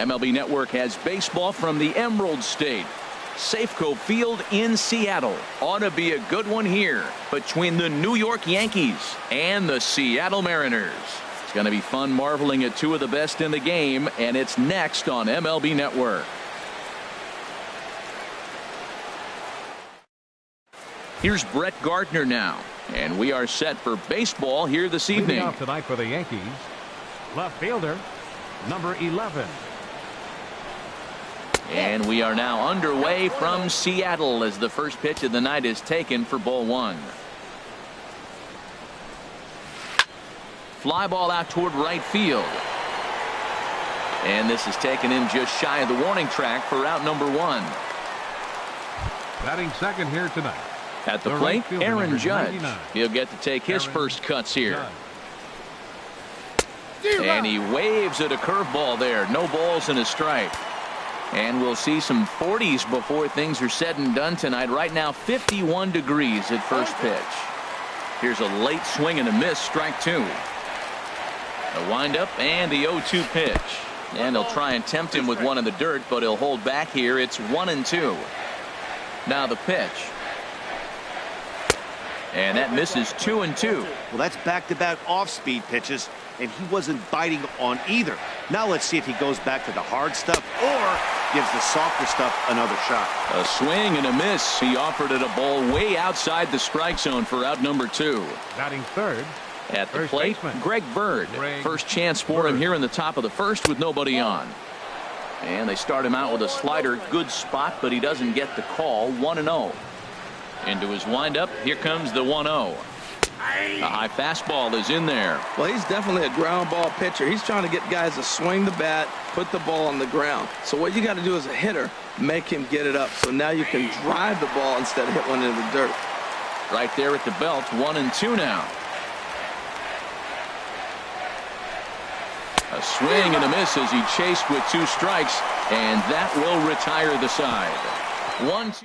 MLB Network has baseball from the Emerald State. Safeco Field in Seattle. Ought to be a good one here between the New York Yankees and the Seattle Mariners. It's going to be fun marveling at two of the best in the game, and it's next on MLB Network. Here's Brett Gardner now, and we are set for baseball here this evening. Leading off tonight for the Yankees, left fielder, number 11. And we are now underway from Seattle as the first pitch of the night is taken for ball one. Fly ball out toward right field. And this is taken in just shy of the warning track for out number one. Batting second here tonight. At the plate, Aaron Judge. He'll get to take his first cuts here. And he waves at a curveball there. No balls and a strike. And we'll see some 40s before things are said and done tonight. Right now, 51 degrees at first pitch. Here's a late swing and a miss, strike two. A windup and the 0-2 pitch. And they'll try and tempt him with one in the dirt, but he'll hold back here. It's 1-2. Now the pitch. And that misses 2-2. Well, that's back-to-back off-speed pitches, and he wasn't biting on either. Now let's see if he goes back to the hard stuff or gives the softer stuff another shot. A swing and a miss. He offered it a ball way outside the strike zone for out number two. Batting third. At the plate, Greg Bird. First chance for him here in the top of the first with nobody on. And they start him out with a slider. Good spot, but he doesn't get the call. 1-0. Into his windup. Here comes the 1-0. A high fastball is in there. Well, he's definitely a ground ball pitcher. He's trying to get guys to swing the bat, put the ball on the ground. So what you got to do as a hitter, make him get it up. So now you can drive the ball instead of hit one into the dirt. Right there at the belt, 1-2 now. A swing and a miss as he chased with two strikes, and that will retire the side. 1-2.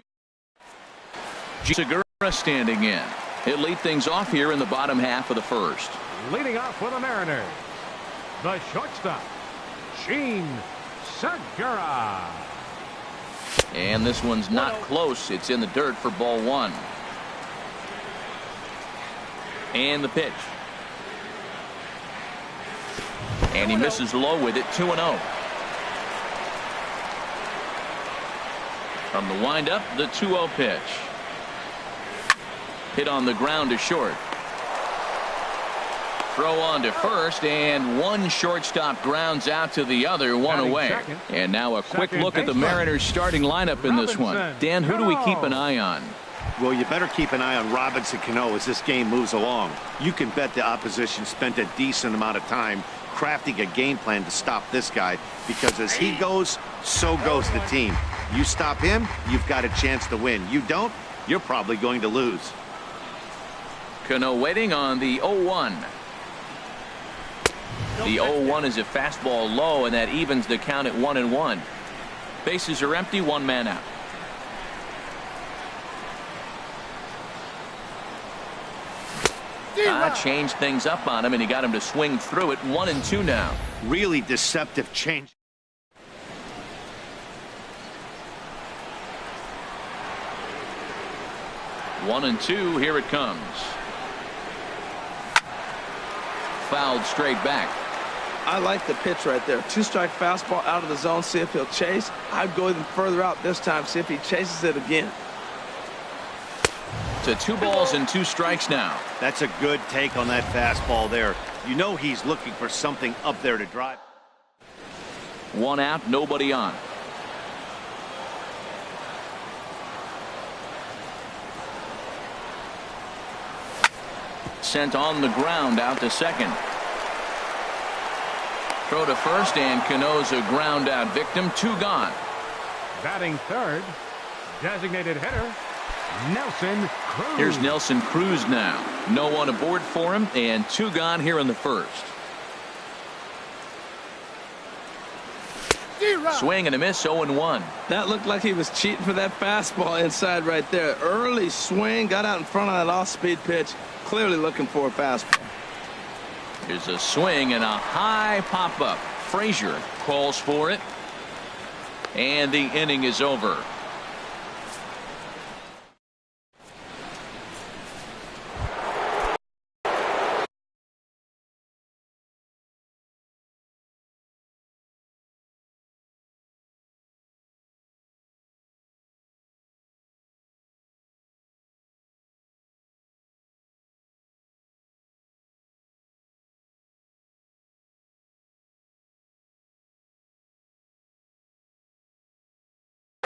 Segura standing in. He'll lead things off here in the bottom half of the first. Leading off for the Mariners, the shortstop, Gene Segura. And this one's not close. It's in the dirt for ball one. And the pitch. And he misses low with it, 2-0. From the windup, the 2-0 pitch. Hit on the ground to short. Throw on to first, and one shortstop grounds out to the other, one away. And now a quick look at the Mariners starting lineup in this one. Dan, who do we keep an eye on? Well, you better keep an eye on Robinson Cano as this game moves along. You can bet the opposition spent a decent amount of time crafting a game plan to stop this guy, because as he goes, so goes the team. You stop him, you've got a chance to win. You don't, you're probably going to lose. Cano waiting on the 0-1. The 0-1 is a fastball low, and that evens the count at 1-1. Bases are empty, one man out. Changed things up on him, and he got him to swing through it. 1-2 now. Really deceptive change. One and two, here it comes. Fouled straight back. I like the pitch right there. Two-strike fastball out of the zone. See if he'll chase. I'd go even further out this time. See if he chases it again. To 2 balls and 2 strikes now. That's a good take on that fastball there. You know he's looking for something up there to drive. 1 out, nobody on. Sent on the ground out to second. Throw to first, and Cano's a ground out victim. 2 gone. Batting third, designated hitter, Nelson Cruz. Here's Nelson Cruz now. No one aboard for him, and 2 gone here in the first. Swing and a miss, 0-1. That looked like he was cheating for that fastball inside right there. Early swing, got out in front of that off-speed pitch. Clearly looking for a fastball. Here's a swing and a high pop-up. Frazier calls for it. And the inning is over.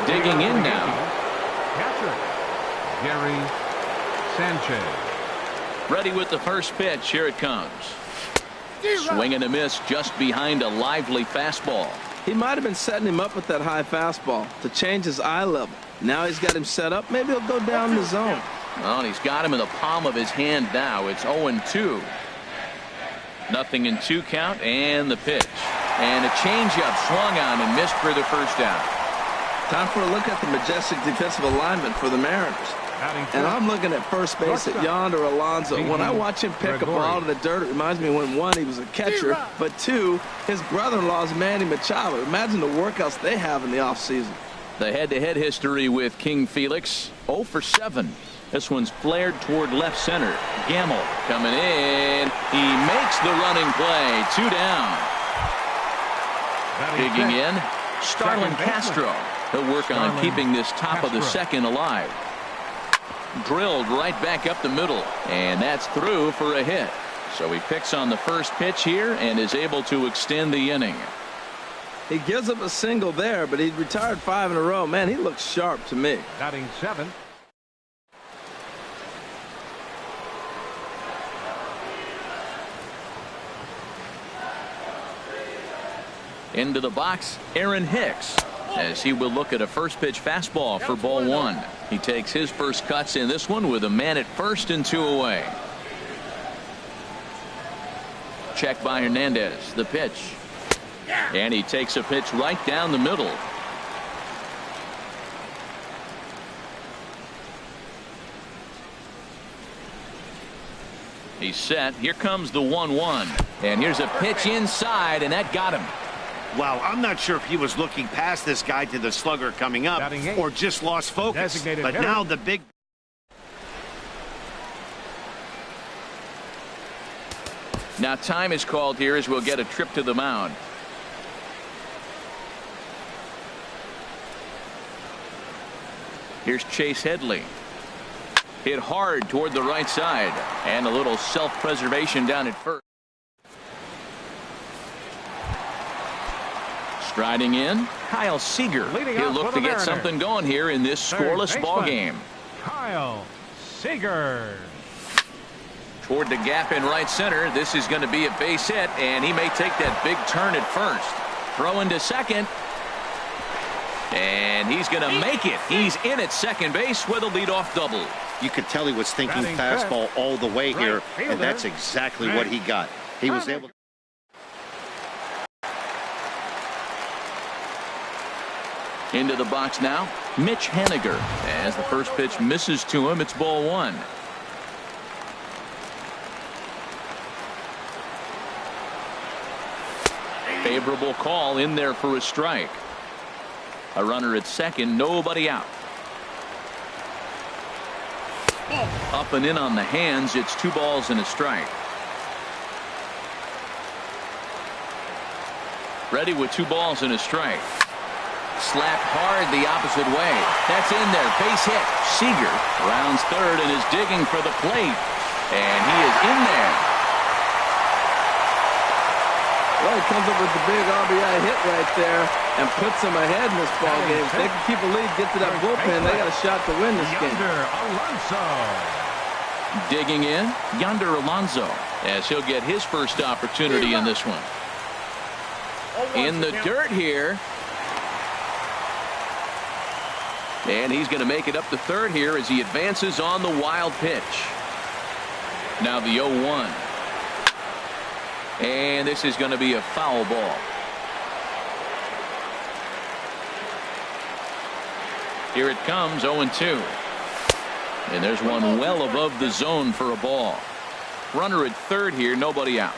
Digging in now. Catcher, Gary Sanchez. Ready with the first pitch. Here it comes. Swing and a miss just behind a lively fastball. He might have been setting him up with that high fastball to change his eye level. Now he's got him set up. Maybe he'll go down the zone. Well, he's got him in the palm of his hand now. It's 0-2. 0-2 count, and the pitch. And a changeup swung on and missed for the first out. Time for a look at the majestic defensive alignment for the Mariners. And I'm looking at first base at Yonder Alonso. When I watch him pick a ball to the dirt, it reminds me when, one, he was a catcher, but two, his brother-in-law is Manny Machado. Imagine the workouts they have in the offseason. The head-to-head history with King Felix, 0 for 7. This one's flared toward left center. Gamble coming in. He makes the running play. 2 down. Digging in, Starlin Castro. He'll work on keeping this top of the second alive. Drilled right back up the middle, and that's through for a hit. So he picks on the first pitch here and is able to extend the inning. He gives up a single there, but he retired 5 in a row. Man, he looks sharp to me. Batting 7. Into the box, Aaron Hicks, as he will look at a first pitch fastball for ball 1. He takes his first cuts in this one with a man at first and 2 away. Check by Hernandez. The pitch. And he takes a pitch right down the middle. He's set. Here comes the 1-1. And here's a pitch inside, and that got him. Wow, I'm not sure if he was looking past this guy to the slugger coming up or just lost focus. Designated but hitter. now the big... Now time is called here as we'll get a trip to the mound. Here's Chase Headley. Hit hard toward the right side, and a little self-preservation down at first. Striding in, Kyle Seager. He'll look to get something going here in this scoreless ball game. Kyle Seager. Toward the gap in right center. This is going to be a base hit, and he may take that big turn at first. Throw into second. And he's going to make it. He's in at second base with a leadoff double. You could tell he was thinking fastball all the way here, and that's exactly what he got. He was able to... Into the box now, Mitch Haniger. As the first pitch misses to him, it's ball 1. Favorable call in there for a strike. A runner at second, nobody out. Up and in on the hands, it's 2 balls and a strike. Ready with 2 balls and a strike. Slapped hard the opposite way. That's in there. Base hit. Seager rounds third and is digging for the plate. And he is in there. Well, he comes up with the big RBI hit right there and puts them ahead in this ball game. If they can keep a lead, get to that bullpen, they got a shot to win this game. Yonder Alonso. Digging in, Yonder Alonso, as he'll get his first opportunity in this one. In the dirt here. And he's going to make it up to third here as he advances on the wild pitch. Now the 0-1. And this is going to be a foul ball. Here it comes, 0-2. And there's one well above the zone for a ball. Runner at third here, nobody out.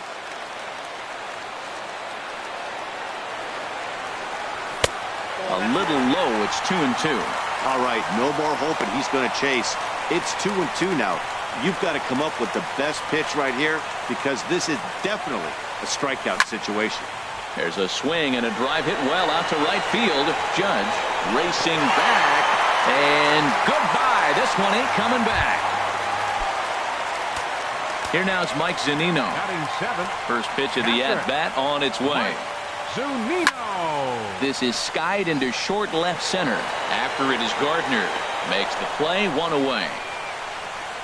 A little low. It's 2-2. All right, no more hoping he's going to chase. It's 2-2 now. You've got to come up with the best pitch right here because this is definitely a strikeout situation. There's a swing and a drive hit well out to right field. Judge racing back, and goodbye. This one ain't coming back. Here now is Mike Zunino. First pitch of the at-bat on its way. Zunino. This is skied into short left center. After it is Gardner. Makes the play, one away.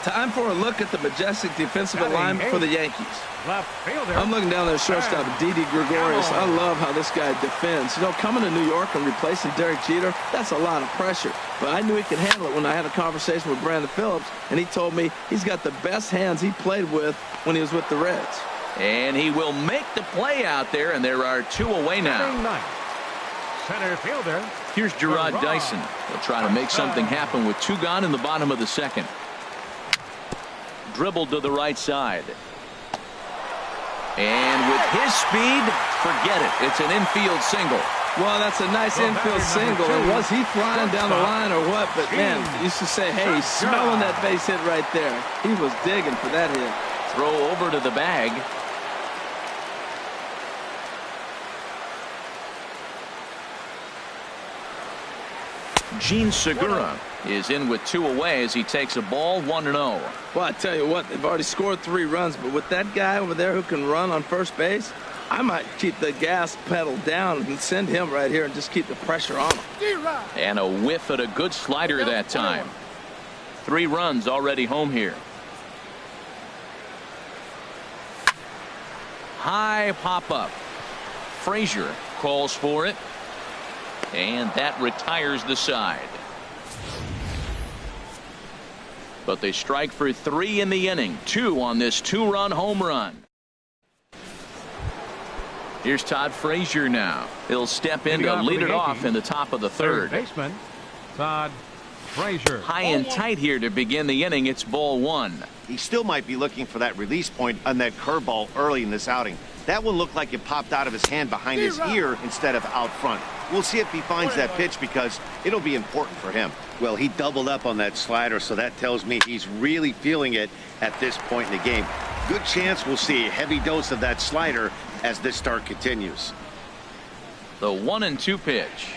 Time for a look at the majestic defensive alignment for the Yankees. Left fielder. I'm looking down there, shortstop Didi Gregorius. I love how this guy defends. You know, coming to New York and replacing Derek Jeter, that's a lot of pressure. But I knew he could handle it when I had a conversation with Brandon Phillips, and he told me he's got the best hands he played with when he was with the Reds. And he will make the play out there, and there are two away now. Center fielder. Here's Gerard Dyson. He'll try to make something happen with two gone in the bottom of the second. Dribbled to the right side. And with his speed, forget it. It's an infield single. Well, that's a nice infield single. And was he flying down the line or what? But, man, used to say, hey, he's smelling that base hit right there. He was digging for that hit. Throw over to the bag. Gene Segura is in with two away as he takes a ball, 1-0. Well, I tell you what, they've already scored 3 runs, but with that guy over there who can run on first base, I might keep the gas pedal down and send him right here and just keep the pressure on him. And a whiff at a good slider that time. 3 runs already home here. High pop-up. Frazier calls for it. And that retires the side. But they strike for 3 in the inning. 2 on this 2-run home run. Here's Todd Frazier now. He'll step in to lead it off in the top of the third. Baseman Todd Frazier. High and tight here to begin the inning. It's ball 1. He still might be looking for that release point on that curveball early in this outing. That one looked like it popped out of his hand behind his ear instead of out front. We'll see if he finds that pitch because it'll be important for him. Well, he doubled up on that slider, so that tells me he's really feeling it at this point in the game. Good chance we'll see a heavy dose of that slider as this start continues. The 1-2 pitch.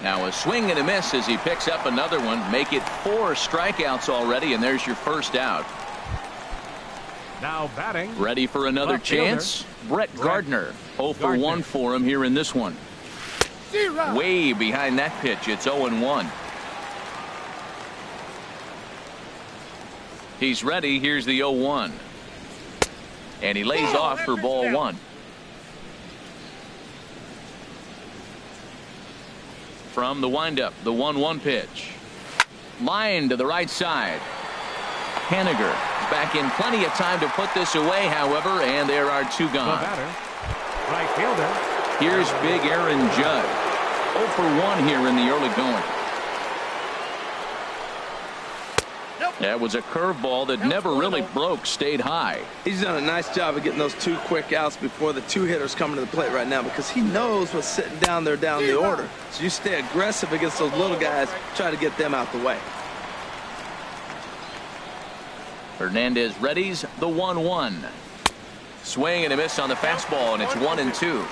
Now a swing and a miss as he picks up another one. Make it 4 strikeouts already, and there's your first out. Now batting. Ready for another chance? Brett Gardner. 0 for 1 for him here in this one. Way behind that pitch. It's 0-1. He's ready. Here's the 0-1. And he lays off for ball 1. From the windup, the 1-1 pitch. Line to the right side. Haniger back in plenty of time to put this away, however, and there are 2 gone. Right fielder. Here's big Aaron Judge. 0 for 1 here in the early going. That was a curveball that never really broke, stayed high. He's done a nice job of getting those 2 quick outs before the 2 hitters coming to the plate right now because he knows what's sitting down there down the order. So you stay aggressive against those little guys, try to get them out the way. Hernandez readies the 1-1. Swing and a miss on the fastball, and it's 1-2.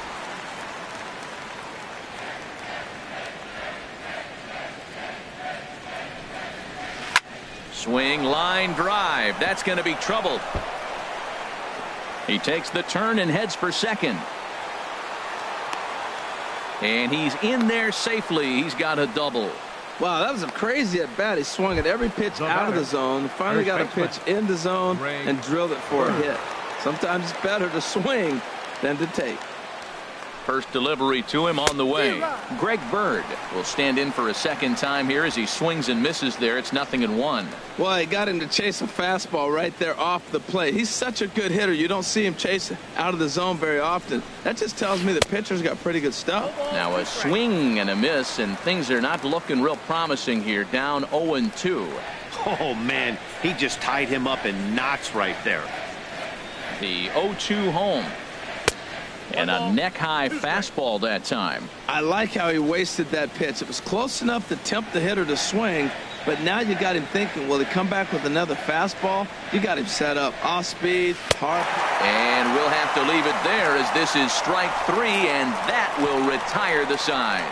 Swing, line drive. That's going to be trouble. He takes the turn and heads for second. And he's in there safely. He's got a double. Wow, that was a crazy at bat. He swung at every pitch out of the zone. Finally got a pitch in the zone and drilled it for a hit. Sometimes it's better to swing than to take. First delivery to him on the way. Greg Bird will stand in for a second time here as he swings and misses there. It's 0-1. Well, he got him to chase a fastball right there off the plate. He's such a good hitter. You don't see him chase out of the zone very often. That just tells me the pitcher's got pretty good stuff. Now a swing and a miss, and things are not looking real promising here. Down 0-2. Oh, man, he just tied him up in knots right there. The 0-2 home. And a neck-high fastball that time. I like how he wasted that pitch. It was close enough to tempt the hitter to swing, but now you got him thinking, will he come back with another fastball? You got him set up. Off speed, hard. And we'll have to leave it there as this is strike 3, and that will retire the side.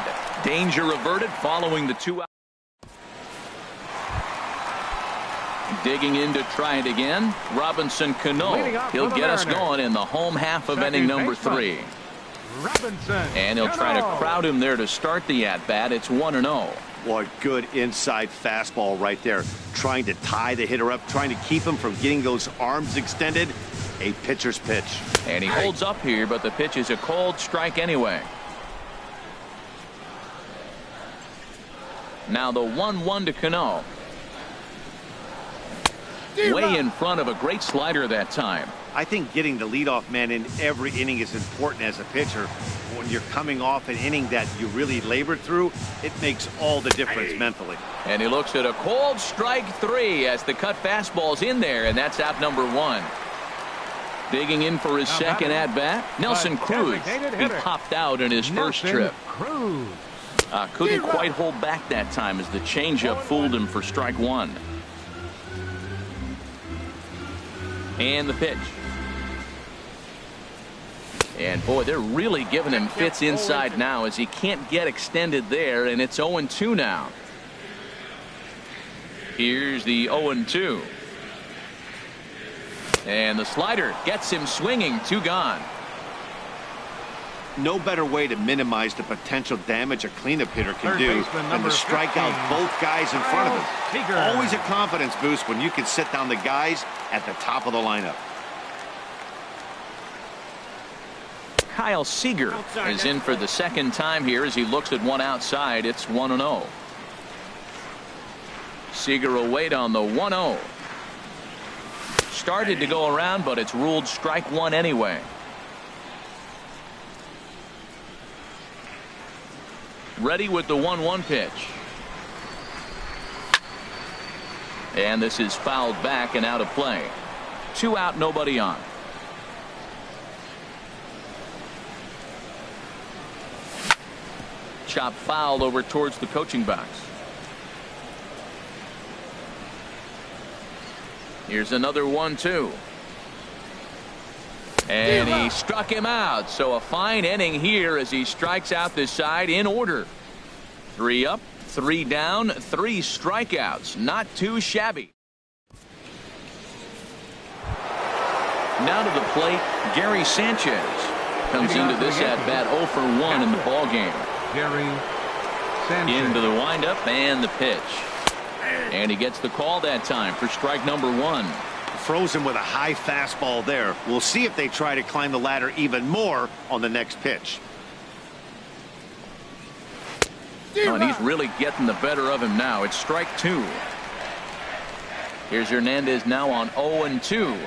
Danger averted following the 2 out. Digging in to try it again. Robinson Cano. He'll get us going in the home half of inning number 3. And he'll try to crowd him there to start the at-bat. It's 1-0. What good inside fastball right there. Trying to tie the hitter up, trying to keep him from getting those arms extended. A pitcher's pitch. And he holds up here, but the pitch is a cold strike anyway. Now the 1-1 to Cano. Way in front of a great slider that time. I think getting the leadoff man in every inning is important as a pitcher. When you're coming off an inning that you really labored through, it makes all the difference mentally. And he looks at a cold strike 3 as the cut fastball's in there, and that's out number 1. Digging in for his second at-bat, Nelson Cruz. He popped out in his first trip. Couldn't quite hold back that time as the changeup fooled him for strike 1. And the pitch. And boy, they're really giving him fits inside now as he can't get extended there, and it's 0-2 now. Here's the 0-2. And the slider gets him swinging. 2 gone. No better way to minimize the potential damage a cleanup hitter can do than to strike out both guys in front of him. Always a confidence boost when you can sit down the guys at the top of the lineup. Kyle Seager is in for the second time here as he looks at one outside. It's 1-0. Seager will wait on the 1-0. Started to go around, but it's ruled strike 1 anyway. Ready with the 1-1 pitch. And this is fouled back and out of play. 2 out, nobody on. Chop fouled over towards the coaching box. Here's another 1-2. And he struck him out. So a fine inning here as he strikes out this side in order. 3 up, 3 down, 3 strikeouts. Not too shabby. Now to the plate, Gary Sanchez comes into this at bat 0 for 1 in the ball game. Gary Sanchez. Into the windup and the pitch. And he gets the call that time for strike number 1. Frozen with a high fastball there. We'll see if they try to climb the ladder even more on the next pitch. Oh, and he's really getting the better of him now. It's strike 2. Here's Hernandez now on 0-2.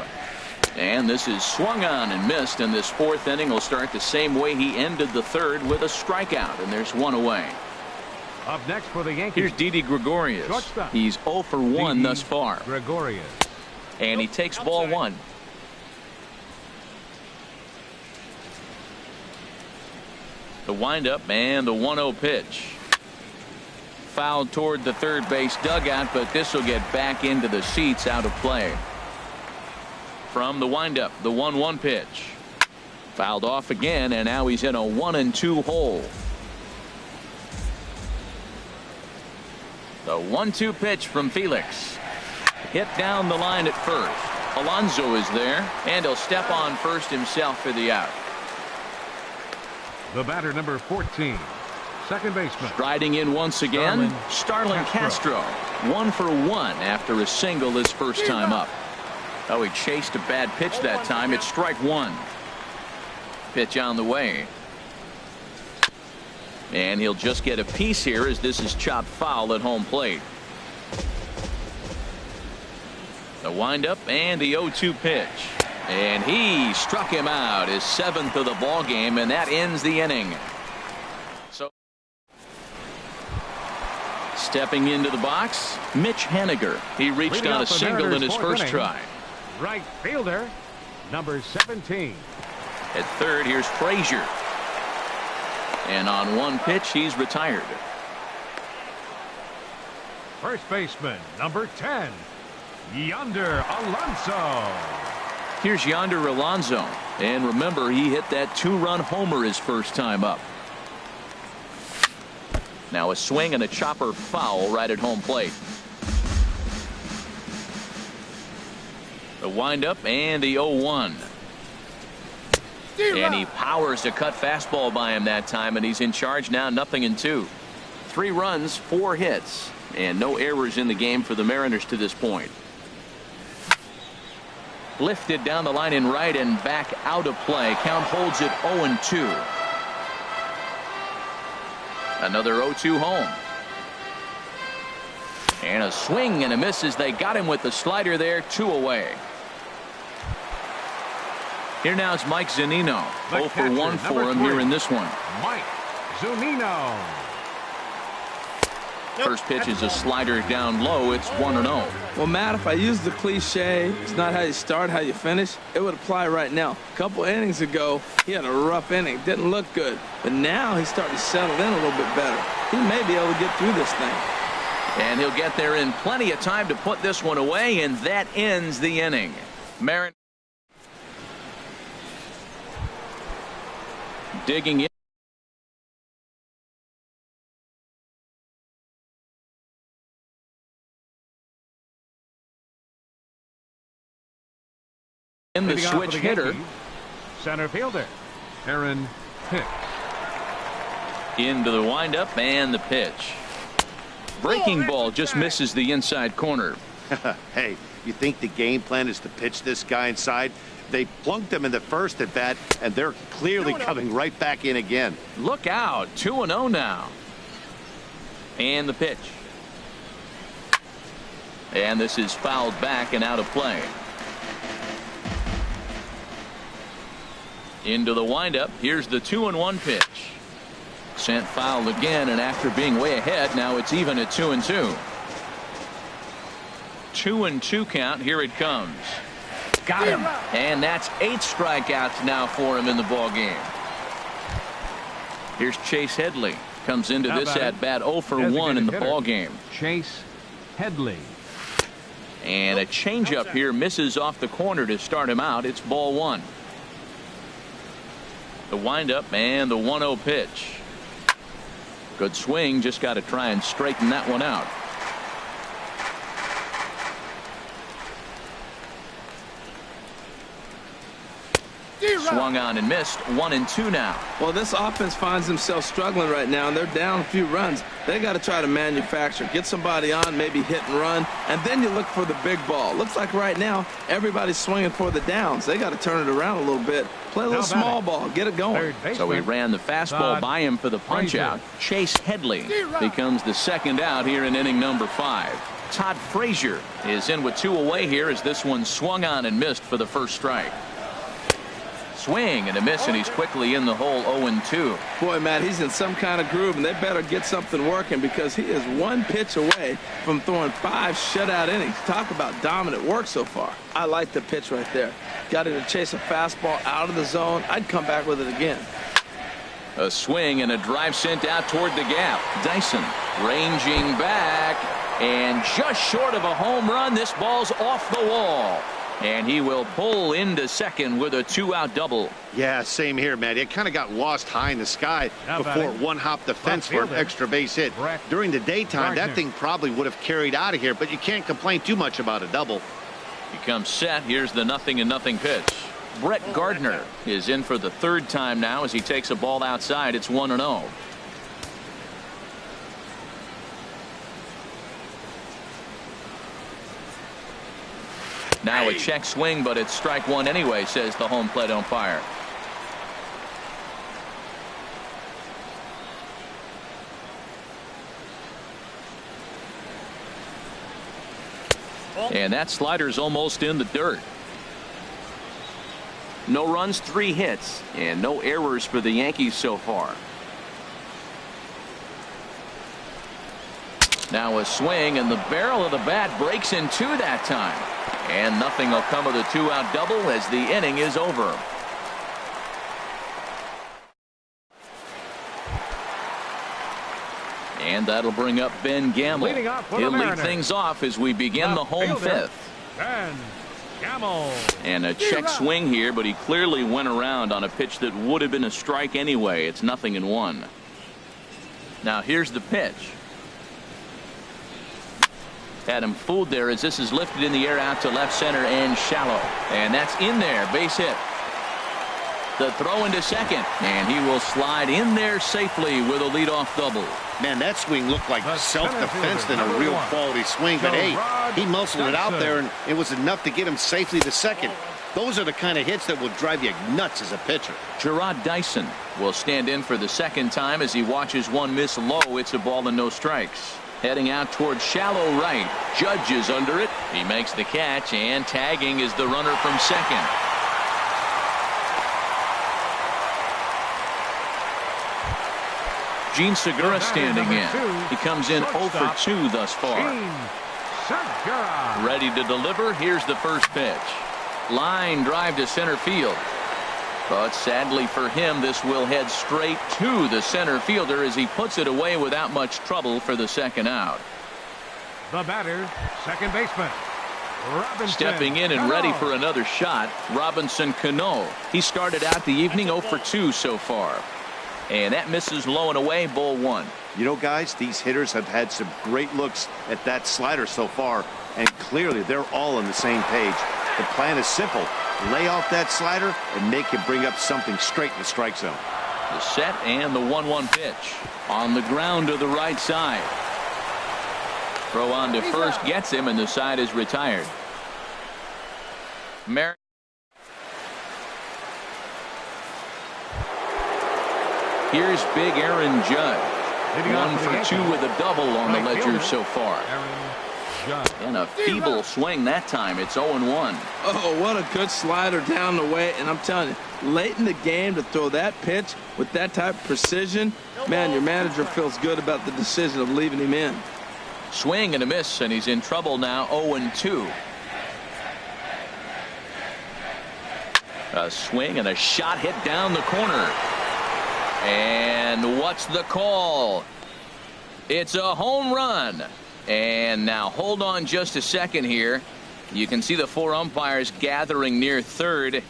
And this is swung on and missed, and this 4th inning will start the same way he ended the 3rd with a strikeout, and there's 1 away. Up next for the Yankees. Here's Didi Gregorius. He's 0 for 1 thus far. Gregorius. And he takes ball 1. The windup and the 1-0 pitch. Fouled toward the third base dugout, but this will get back into the seats, out of play. From the windup, the 1-1 pitch. Fouled off again, and now he's in a 1-2 hole. The 1-2 pitch from Felix. Hit down the line at first. Alonso is there, and he'll step on first himself for the out. The batter, number 14, second baseman. Striding in once again, Starlin Castro. 1 for 1 after a single his first time up. Oh, he chased a bad pitch that time. It's strike 1. Pitch on the way. And he'll just get a piece here as this is chopped foul at home plate. The windup and the 0-2 pitch. And he struck him out, his 7th of the ball game, and that ends the inning. So stepping into the box, Mitch Haniger. He reached on a single in his first try. Right fielder, number 17. At third, here's Frazier. And on one pitch, he's retired. First baseman, number 10, Yonder Alonso. Here's Yonder Alonso. And remember, he hit that 2-run homer his first time up. Now a swing and a chopper foul right at home plate. The windup and the 0-1. And he powers a cut fastball by him that time, and he's in charge now, 0-2. 3 runs, 4 hits, and no errors in the game for the Mariners to this point. Lifted down the line in right and back out of play. Count holds it 0-2. Another 0-2 home. And a swing and a miss as they got him with the slider there. 2 away. Here now is Mike Zunino. 0 for 1 for him here in this one. Mike Zunino. First pitch is a slider down low. It's 1-0. Well, Matt, if I use the cliche, it's not how you start, how you finish, it would apply right now. A couple innings ago, he had a rough inning. Didn't look good. But now he's starting to settle in a little bit better. He may be able to get through this thing. And he'll get there in plenty of time to put this one away, and that ends the inning. Marin digging in the switch hitter. Center fielder, Aaron Hicks. Into the windup and the pitch. Breaking ball just misses the inside corner. Hey, you think the game plan is to pitch this guy inside? They plunked him in the first at bat, and they're clearly coming right back in again. Look out. 2-0 now. And the pitch. And this is fouled back and out of play. Into the windup. Here's the 2-1 pitch. Sent foul again, and after being way ahead, now it's even at 2-2. 2-2 count. Here it comes. Got him. And that's 8 strikeouts now for him in the ball game. Here's Chase Headley. Comes into this at bat 0 for 1 in the ball game. Chase Headley. And a changeup here misses off the corner to start him out. It's ball 1. The windup and the 1-0 pitch. Good swing. Just got to try and straighten that one out. Swung on and missed. 1-2 now. Well, this offense finds themselves struggling right now, and they're down a few runs. They got to try to manufacture, get somebody on, maybe hit and run, and then you look for the big ball. Looks like right now everybody's swinging for the downs. They got to turn it around a little bit, play a little small ball, get it going. So he ran the fastball by him for the punch out. Chase Headley becomes the second out here in inning number 5. Todd Frazier is in with 2 away here as this one swung on and missed for the first strike. Swing and a miss, and he's quickly in the hole. 0-2. Boy, Matt, he's in some kind of groove, and they better get something working because he is 1 pitch away from throwing 5 shutout innings. Talk about dominant work so far. I like the pitch right there. Got him to chase a fastball out of the zone. I'd come back with it again. A swing and a drive sent out toward the gap. Dyson ranging back, and just short of a home run. This ball's off the wall. And he will pull into second with a 2-out double. Yeah, same here, man. It kind of got lost high in the sky before one hopped the fence for an extra base hit. During the daytime, that thing probably would have carried out of here, but you can't complain too much about a double. He comes set. Here's the 0-0 pitch. Brett Gardner is in for the 3rd time now as he takes a ball outside. It's 1-0. Now a check swing, but it's strike 1 anyway, says the home plate umpire. And that slider's almost in the dirt. No runs, 3 hits, and no errors for the Yankees so far. Now a swing, and the barrel of the bat breaks in 2 that time. And nothing will come of the 2-out double as the inning is over. And that'll bring up Ben Gamble. He'll lead things off as we begin the home fifth. Ben Gamble. And a check swing here, but he clearly went around on a pitch that would have been a strike anyway. It's 0-1. Now here's the pitch. Had him fooled there as this is lifted in the air out to left center and shallow. And that's in there. Base hit. The throw into second. And he will slide in there safely with a leadoff double. Man, that swing looked like self-defense than a real quality swing. But, hey, he muscled it out there, and it was enough to get him safely to second. Those are the kind of hits that will drive you nuts as a pitcher. Gerard Dyson will stand in for the second time as he watches one miss low. It's a ball and no strikes. Heading out towards shallow right. Judge is under it. He makes the catch, and tagging is the runner from second. Gene Segura standing in. He comes in 0 for 2 thus far. Ready to deliver. Here's the first pitch. Line drive to center field. But sadly for him, this will head straight to the center fielder as he puts it away without much trouble for the second out. The batter, second baseman, Robinson Stepping in and ready for another shot, Robinson Cano. He started out the evening 0 for 2 so far. And that misses low and away, ball 1. You know, guys, these hitters have had some great looks at that slider so far, and clearly they're all on the same page. The plan is simple. Lay off that slider and make him bring up something straight in the strike zone. The set and the 1-1 pitch. On the ground to the right side. Throw on to first gets him, and the side is retired. Here's big Aaron Judge. 1 for 2 with a double on the ledger so far. And a feeble swing that time. It's 0-1. Oh, what a good slider down the way. And I'm telling you, late in the game to throw that pitch with that type of precision, man, your manager feels good about the decision of leaving him in. Swing and a miss, and he's in trouble now. 0-2. A swing and a shot hit down the corner. And what's the call? It's a home run. And now hold on just a second here. You can see the 4 umpires gathering near third.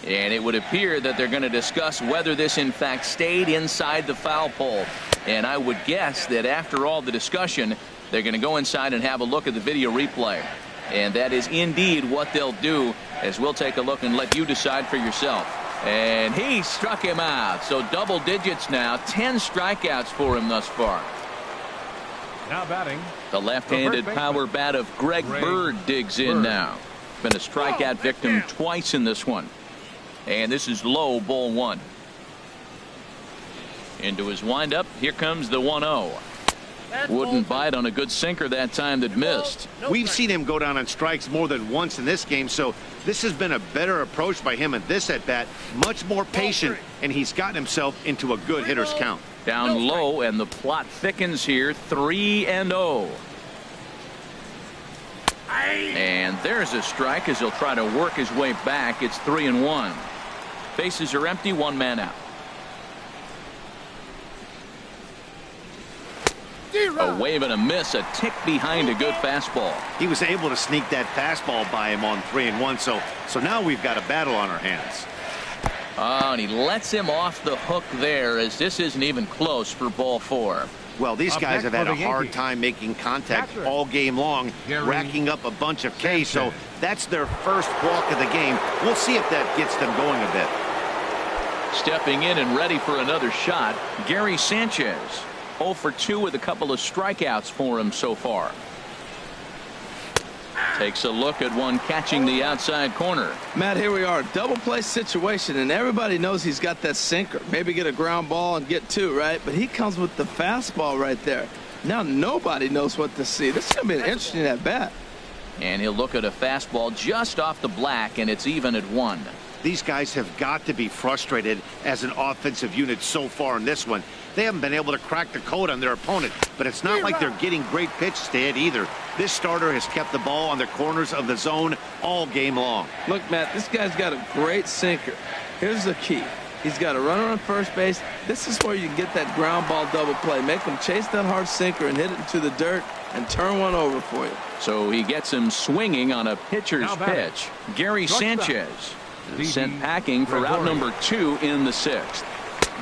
And it would appear that they're going to discuss whether this in fact stayed inside the foul pole. And I would guess that after all the discussion, they're going to go inside and have a look at the video replay. And that is indeed what they'll do, as we'll take a look and let you decide for yourself. And he struck him out. So double digits now. 10 strikeouts for him thus far. Now batting. The left-handed power bat of Greg Bird digs in now. Been a strikeout victim twice in this one. And this is low, ball 1. Into his windup. Here comes the 1-0. Wouldn't bite on a good sinker that time that missed. We've seen him go down on strikes more than once in this game, so this has been a better approach by him at this at-bat. Much more patient, and he's gotten himself into a good hitter's count. Down low, and the plot thickens here. 3-0. And there's a strike as he'll try to work his way back. It's 3-1. Bases are empty, 1 man out. A wave and a miss, a tick behind a good fastball. He was able to sneak that fastball by him on 3-1, so now we've got a battle on our hands. And he lets him off the hook there, as this isn't even close for ball 4. Well, these guys have had a hard time making contact all game long, racking up a bunch of Ks, so that's their first walk of the game. We'll see if that gets them going a bit. Stepping in and ready for another shot, Gary Sanchez. 0 for 2 with a couple of strikeouts for him so far. Takes a look at one catching the outside corner. Matt, here we are, double play situation, and everybody knows he's got that sinker. Maybe get a ground ball and get 2, right? But he comes with the fastball right there. Now nobody knows what to see. This is going to be an interesting at bat. And he'll look at a fastball just off the black, and it's even at 1. These guys have got to be frustrated as an offensive unit so far in this one. They haven't been able to crack the code on their opponent, but it's not like they're getting great pitches to hit either. This starter has kept the ball on the corners of the zone all game long. Look, Matt, this guy's got a great sinker. Here's the key. He's got a runner on first base. This is where you get that ground ball double play. Make him chase that hard sinker and hit it into the dirt and turn one over for you. So he gets him swinging on a pitcher's pitch. Gary Sanchez is sent packing for out number 2 in the 6th.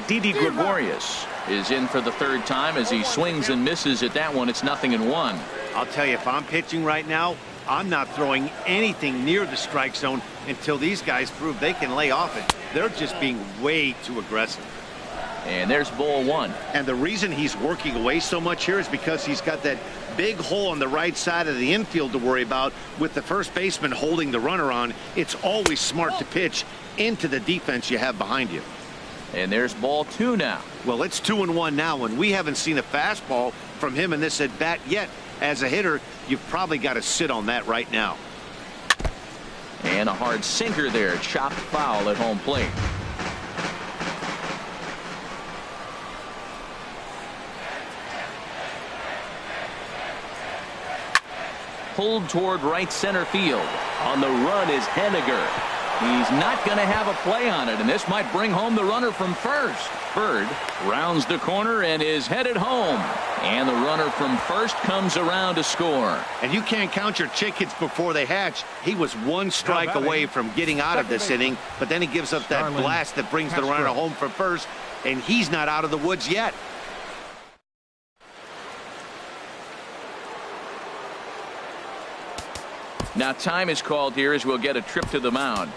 Didi Gregorius is in for the 3rd time as he swings and misses at that one. It's 0-1. I'll tell you, if I'm pitching right now, I'm not throwing anything near the strike zone until these guys prove they can lay off it. They're just being way too aggressive. And there's ball 1. And the reason he's working away so much here is because he's got that big hole on the right side of the infield to worry about. With the first baseman holding the runner on, it's always smart to pitch into the defense you have behind you. And there's ball 2 now. Well, it's 2-1 now, and we haven't seen a fastball from him in this at bat yet. As a hitter, you've probably got to sit on that right now. And a hard sinker there, chopped foul at home plate. Pulled toward right center field. On the run is Henniger. He's not going to have a play on it, and this might bring home the runner from first. Bird rounds the corner and is headed home. And the runner from first comes around to score. And you can't count your chickens before they hatch. He was one strike away from getting out of this inning, but then he gives up that blast that brings the runner home for first, and he's not out of the woods yet. Now time is called here as we'll get a trip to the mound.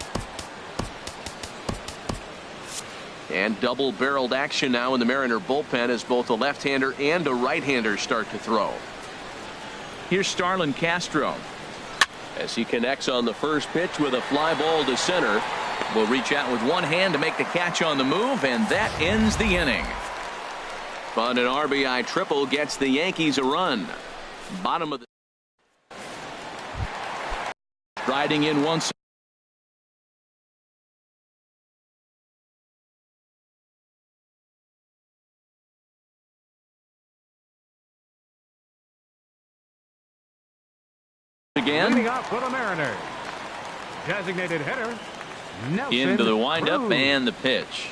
And double-barreled action now in the Mariner bullpen as both a left-hander and a right-hander start to throw. Here's Starlin Castro as he connects on the first pitch with a fly ball to center. Will reach out with one hand to make the catch on the move, and that ends the inning. But an RBI triple gets the Yankees a run. Bottom of the riding in once again. Leading up for the Mariners, designated hitter Nelson into the windup Cruz. and the pitch.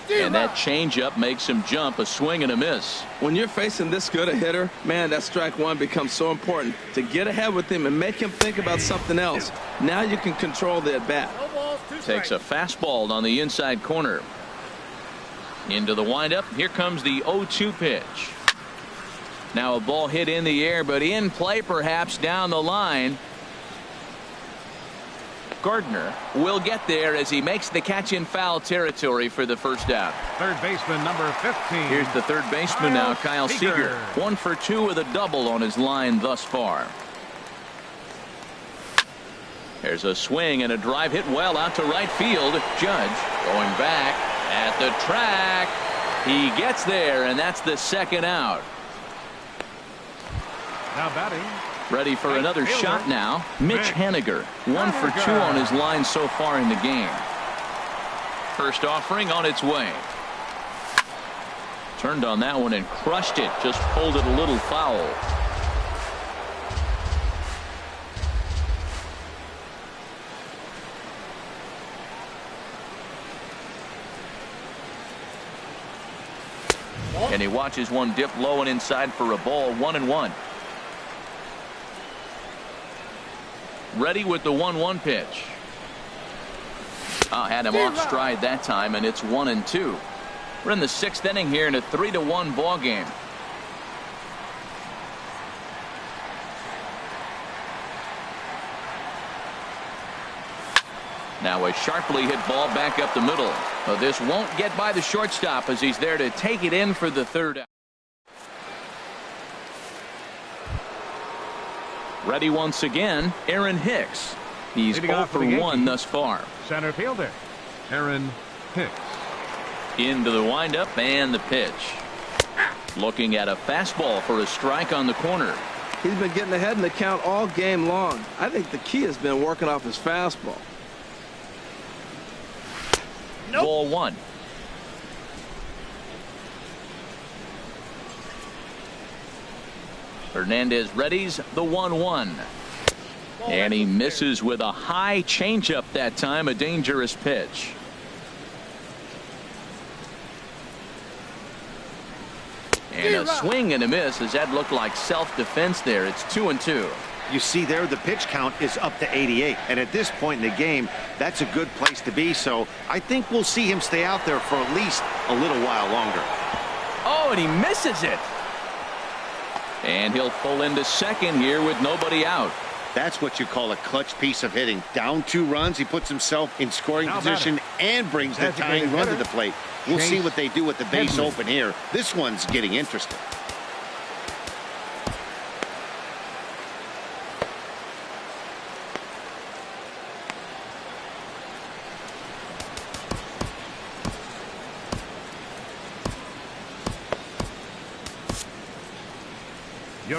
And that changeup makes him jump. A swing and a miss. When you're facing this good a hitter, man, that strike one becomes so important to get ahead with him and make him think about something else. Now you can control the at bat. Takes a fastball on the inside corner. Into the windup. Here comes the 0-2 pitch. Now a ball hit in the air, but in play perhaps down the line. Gardner will get there as he makes the catch in foul territory for the first out. Third baseman number 15. Here's the third baseman now, Kyle Seager. 1 for 2 with a double on his line thus far. There's a swing and a drive hit well out to right field. Judge going back at the track. He gets there, and that's the second out. Now batting. Ready for another shot now. Mitch Henniger. 1 for 2 on his line so far in the game. First offering on its way. Turned on that one and crushed it. Just pulled it a little foul. And he watches one dip low and inside for a ball. 1-1. Ready with the 1-1 pitch. Had him off stride that time, and it's 1-2. We're in the 6th inning here in a 3-1 ball game. Now a sharply hit ball back up the middle. This won't get by the shortstop as he's there to take it in for the third out. Ready once again, Aaron Hicks. He's 0 for 1 thus far. Center fielder Aaron Hicks. Into the windup and the pitch. Looking at a fastball for a strike on the corner. He's been getting ahead in the count all game long. I think the key has been working off his fastball. Ball 1. Hernandez readies the 1-1. And he misses with a high changeup that time. A dangerous pitch. And a swing and a miss, as that looked like self-defense there. It's 2-2. You see there, the pitch count is up to 88. And at this point in the game, that's a good place to be. So I think we'll see him stay out there for at least a little while longer. Oh, and he misses it. And he'll pull into second here with nobody out. That's what you call a clutch piece of hitting. Down 2 runs, he puts himself in scoring position and brings the tying run to the plate. We'll see what they do with the base open here. This one's getting interesting.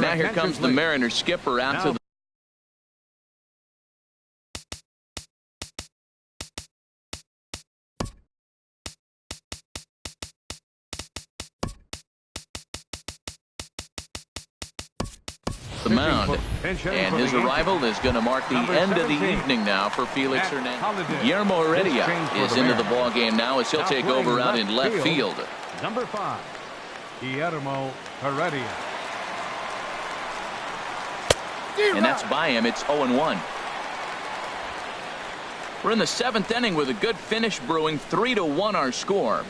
Now here comes the Mariners skipper out to the mound. And his arrival is going to mark the end of the evening now for Felix Hernandez. Guillermo Heredia is into the ball game now as he'll take over out in left field. Number 5, Guillermo Heredia. And that's by him. It's 0-1. We're in the 7th inning with a good finish brewing. 3-1 our score.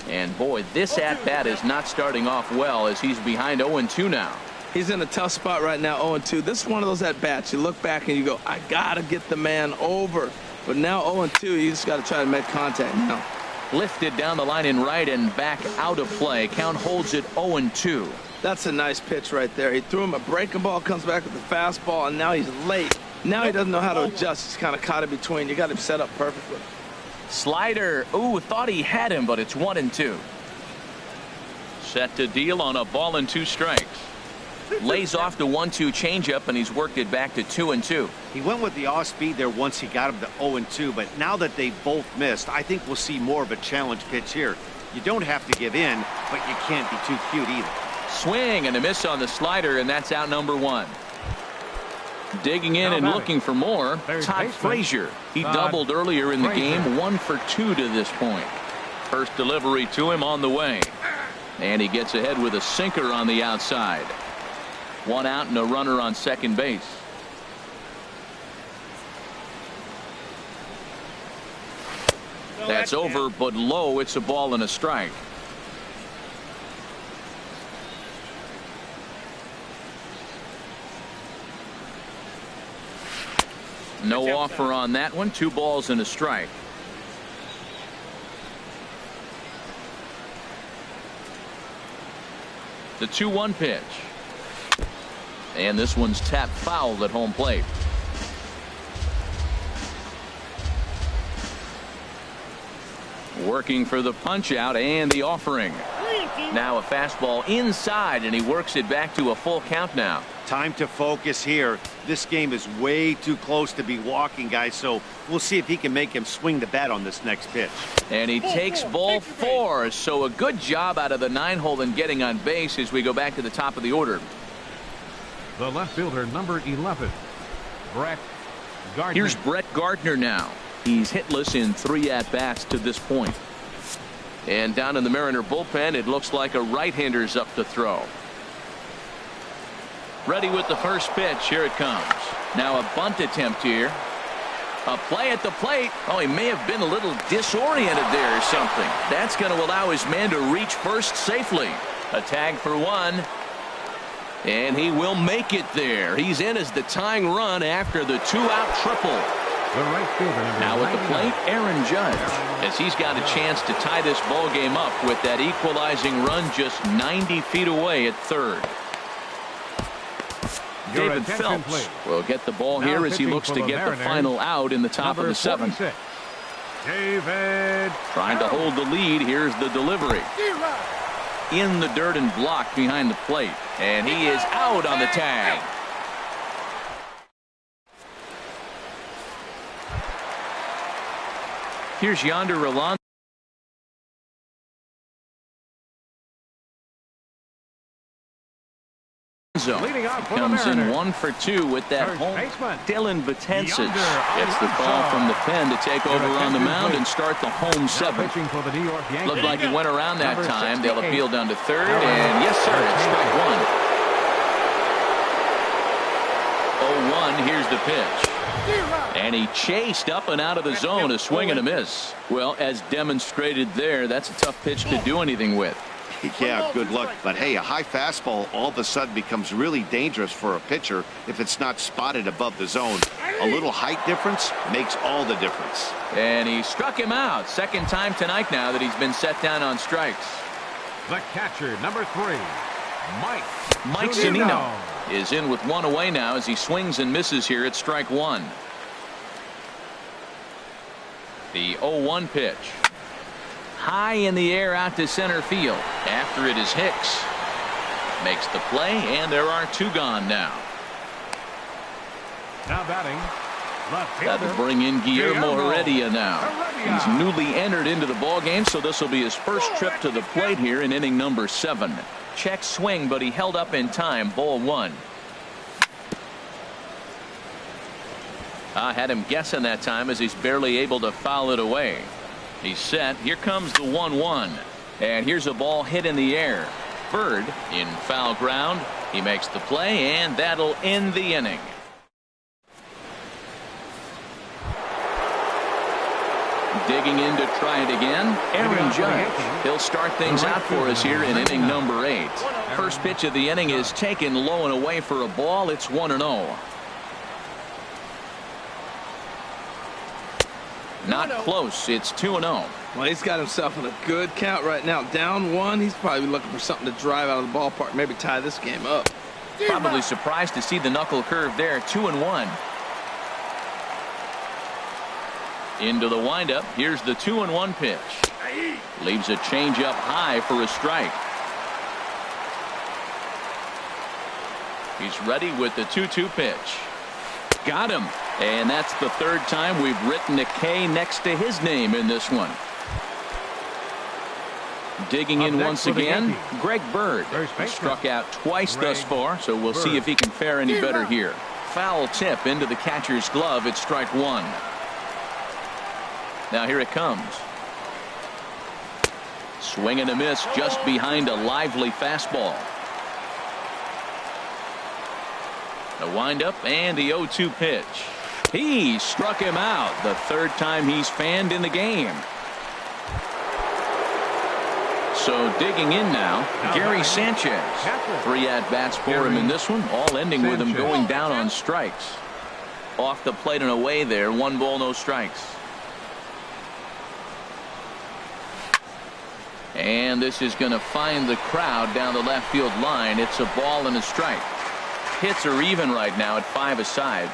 And boy, this at-bat is not starting off well as he's behind 0-2 now. He's in a tough spot right now, 0-2. This is one of those at-bats. You look back and you go, I got to get the man over. But now 0-2, you just got to try to make contact now. Lifted down the line in right and back out of play. Count holds it 0-2. That's a nice pitch right there. He threw him a breaking ball, comes back with the fastball, and now he's late. Now he doesn't know how to adjust. He's kind of caught in between. You got him set up perfectly. Slider. Ooh, thought he had him, but it's 1-2. Set to deal on a ball and 2 strikes. Lays off the 1-2 changeup, and he's worked it back to 2-2. He went with the off speed there once he got him to 0-2, but now that they both missed, I think we'll see more of a challenge pitch here. You don't have to give in, but you can't be too cute either. Swing and a miss on the slider, and that's out number 1. Digging in and looking for more, Todd Frazier. He doubled earlier in the game, 1 for 2 to this point. First delivery to him on the way. And he gets ahead with a sinker on the outside. 1 out and a runner on second base. That's over, but low. It's a ball and a strike. No offer on that one. 2 balls and a strike. The 2-1 pitch. And this one's tapped foul at home plate. Working for the punch out and the offering. Now a fastball inside, and he works it back to a full count now. Time to focus here. This game is way too close to be walking, guys, so we'll see if he can make him swing the bat on this next pitch. And he takes ball 4, so a good job out of the 9-hole in getting on base as we go back to the top of the order. The left fielder, number 11, Brett Gardner. Here's Brett Gardner now. He's hitless in 3 at-bats to this point. And down in the Mariner bullpen, it looks like a right-hander's up to throw. Ready with the first pitch. Here it comes. Now a bunt attempt here. A play at the plate. Oh, he may have been a little disoriented there or something. That's going to allow his man to reach first safely. A tag for 1. And he will make it there. He's in as the tying run after the 2-out triple. The right fielder, now at the plate, Aaron Judge, as he's got a chance to tie this ball game up with that equalizing run just 90 feet away at third. David Phelps will get the ball here as he looks to get the final out in the top of the 7th. David trying to hold the lead. Here's the delivery. In the dirt and blocked behind the plate. And he is out on the tag. Here's Yonder Alonso. zone. Leading off for the Comes in Mariners. 1 for 2 with that First home. baseman. Dylan Betances gets the Alonso. call from the pen to take over on the mound and start the home Now 7. pitching for the New York Yankees. Looked like he went around that Number time. They'll 68. appeal down to third, and yes, sir, it's strike 1. 0-1, here's the pitch. And he chased up and out of the zone, a swing and a miss. Well, as demonstrated there, that's a tough pitch to do anything with. Yeah, good luck. But hey, a high fastball all of a sudden becomes really dangerous for a pitcher if it's not spotted above the zone. A little height difference makes all the difference. And he struck him out. Second time tonight now that he's been set down on strikes. The catcher, number 3, Mike Zunino is in with 1 away now as he swings and misses here at strike 1. The 0-1 pitch. High in the air out to center field. After it is Hicks. Makes the play, and there are 2 gone now. Now batting, left That fielder. will bring in Guillermo Heredia now. Heredia. He's newly entered into the ball game, so this will be his first trip to the plate here in inning number 7. Check swing, but he held up in time. Ball 1. I had him guessing that time as he's barely able to foul it away. He's set. Here comes the 1-1. And here's a ball hit in the air. Bird in foul ground. He makes the play, and that'll end the inning. Digging in to try it again, Aaron Judge. He'll start things out for us here in inning number 8. First pitch of the inning is taken low and away for a ball. It's 1-0. Not close. It's 2-0. Well, he's got himself in a good count right now. Down 1. He's probably looking for something to drive out of the ballpark, maybe tie this game up. Probably surprised to see the knuckle curve there. 2-1. Into the windup. Here's the 2-1 pitch. Leaves a changeup high for a strike. He's ready with the 2-2 pitch. Got him. And that's the 3rd time we've written a K next to his name in this one. Digging in once again, Greg Bird. He struck out twice thus far, so we'll see if he can fare any better here. Foul tip into the catcher's glove. It's strike 1. Now here it comes. Swing and a miss just behind a lively fastball. The windup and the 0-2 pitch. He struck him out. The 3rd time he's fanned in the game. So digging in now, Gary Sanchez. 3 at-bats for him in this one, all ending with him going down on strikes. Off the plate and away there, 1 ball, no strikes. And this is going to find the crowd down the left field line. It's a ball and a strike. Hits are even right now at 5 aside.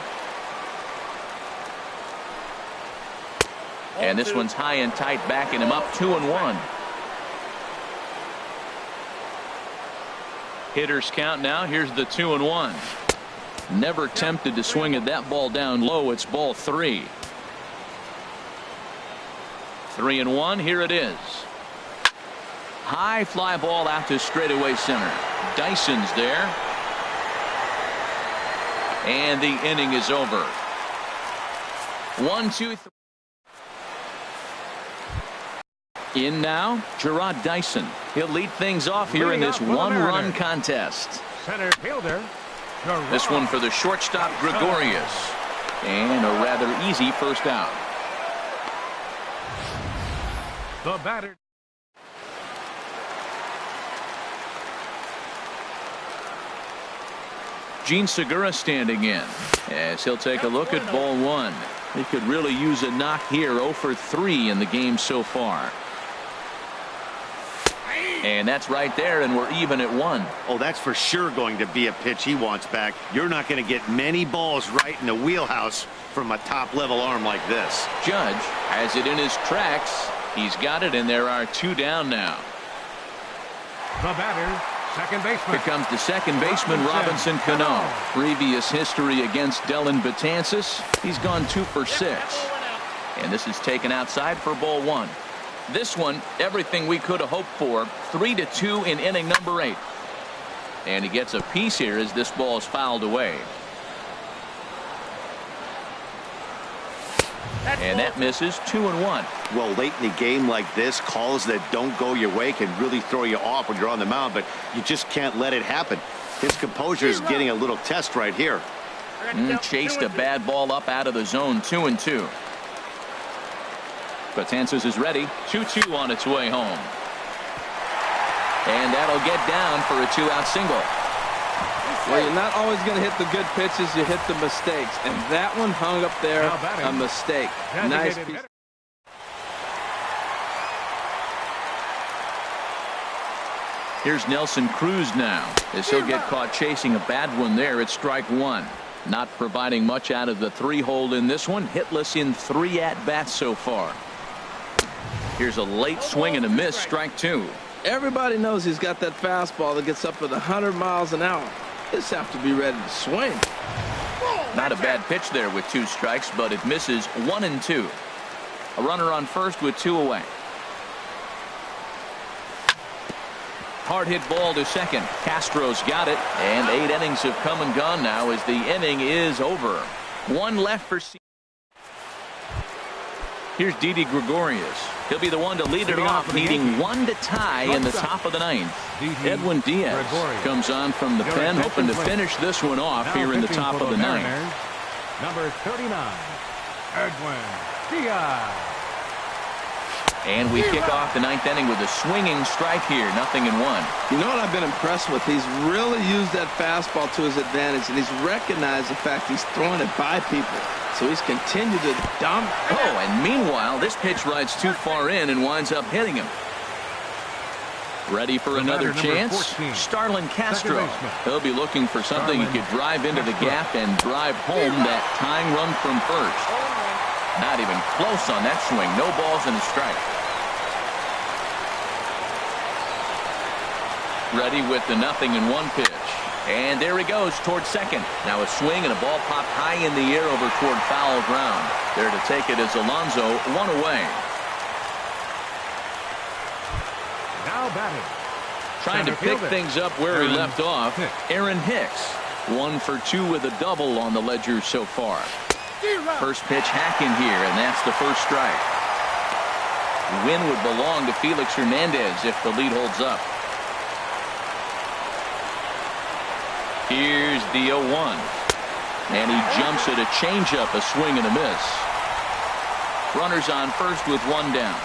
And this one's high and tight, backing him up. 2-1. Hitters count now. Here's the 2-1. Never tempted to swing at that ball down low. It's ball 3. 3-1. Here it is. High fly ball out to straightaway center. Dyson's there. And the inning is over. 1, 2, 3. In now, Gerard Dyson. He'll lead things off here in this 1-run contest. Center fielder. This one for the shortstop, Gregorius. And a rather easy first out. The batter. Gene Segura standing in as he'll take a look at ball 1. He could really use a knock here. 0 for 3 in the game so far. And that's right there, and we're even at 1. Oh, that's for sure going to be a pitch he wants back. You're not going to get many balls right in the wheelhouse from a top-level arm like this. Judge has it in his tracks. He's got it, and there are 2 down now. The batter, second baseman. Here comes the second baseman, Robinson Cano. Previous history against Dylan Betances. He's gone 2 for 6. And this is taken outside for ball 1. This one, everything we could have hoped for. 3-2 in inning number 8. And he gets a piece here as this ball is fouled away. And that misses 2-1. Well, late in the game like this, calls that don't go your way can really throw you off when you're on the mound, but you just can't let it happen. His composure is getting a little test right here. Chased a bad ball up out of the zone. 2-2. Betances is ready. 2-2 on its way home. And that'll get down for a 2-out single. Well, you're not always going to hit the good pitches. You hit the mistakes. And that one hung up there, a mistake. Nice piece. Here's Nelson Cruz now, as he'll get caught chasing a bad one there at strike one. Not providing much out of the 3-hole in this one. Hitless in 3 at-bats so far. Here's a late swing and a miss, strike 2. Everybody knows he's got that fastball that gets up at 100 miles an hour. Just have to be ready to swing. Not a bad pitch there with 2 strikes, but it misses 1-2. A runner on first with 2 away. Hard hit ball to second. Castro's got it, and 8 innings have come and gone now as the inning is over. 1 left for C. Here's Didi Gregorius. He'll be the one to lead it off, needing 1 to tie in the top of the 9th. Edwin Diaz comes on from the pen, hoping to finish this one off here in the top of the 9th. Number 39, Edwin Diaz. And we kick off the 9th inning with a swinging strike here. 0-1. You know what I've been impressed with? He's really used that fastball to his advantage, and he's recognized the fact he's throwing it by people. So he's continued to dominate. Oh, and meanwhile, this pitch rides too far in and winds up hitting him. Ready for another chance? 14, Starlin Castro. He'll be looking for something he could drive into the gap and drive home that tying run from first. Not even close on that swing. No balls and a strike. Ready with the 0-1 pitch. And there he goes towards second. Now a swing and a ball popped high in the air over toward foul ground. There to take it is Alonso, 1 away. Now batting. Trying to pick things up where he left off. Aaron Hicks. 1 for 2 with a double on the ledger so far. First pitch hack in here, and that's the first strike. Win would belong to Felix Hernandez if the lead holds up. Here's the 0-1. And he jumps at a changeup, a swing and a miss. Runners on first with 1 down.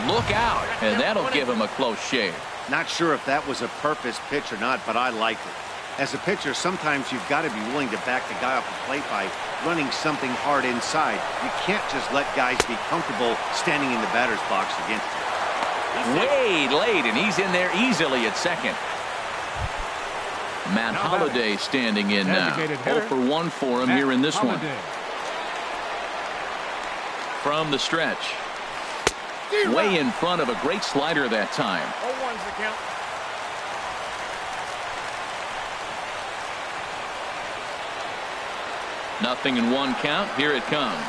Look out, and that'll give him a close shave. Not sure if that was a purpose pitch or not, but I liked it. As a pitcher, sometimes you've got to be willing to back the guy off the plate by running something hard inside. You can't just let guys be comfortable standing in the batter's box against you. Way late, and he's in there easily at second. Matt Holliday standing in now. 0 for 1 for him here in this one. From the stretch. Way in front of a great slider that time. 0-1's the count. Nothing in 1 count. Here it comes.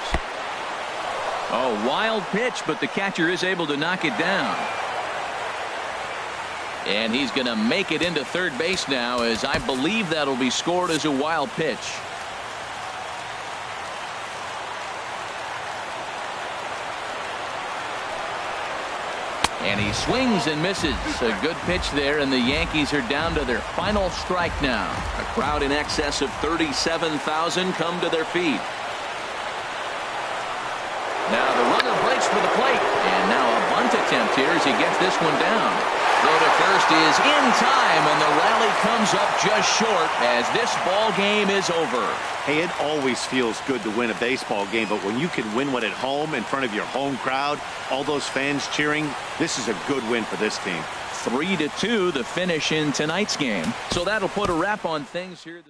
Oh, wild pitch, but the catcher is able to knock it down. And he's going to make it into third base now, as I believe that'll be scored as a wild pitch. And he swings and misses. A good pitch there, and the Yankees are down to their final strike now. A crowd in excess of 37,000 come to their feet. Now the runner breaks for the plate, and now a bunt attempt here as he gets this one down. Throw to first is in time, and the rally comes up just short as this ball game is over. Hey, it always feels good to win a baseball game, but when you can win one at home in front of your home crowd, all those fans cheering, this is a good win for this team. 3-2 the finish in tonight's game. So that'll put a wrap on things here.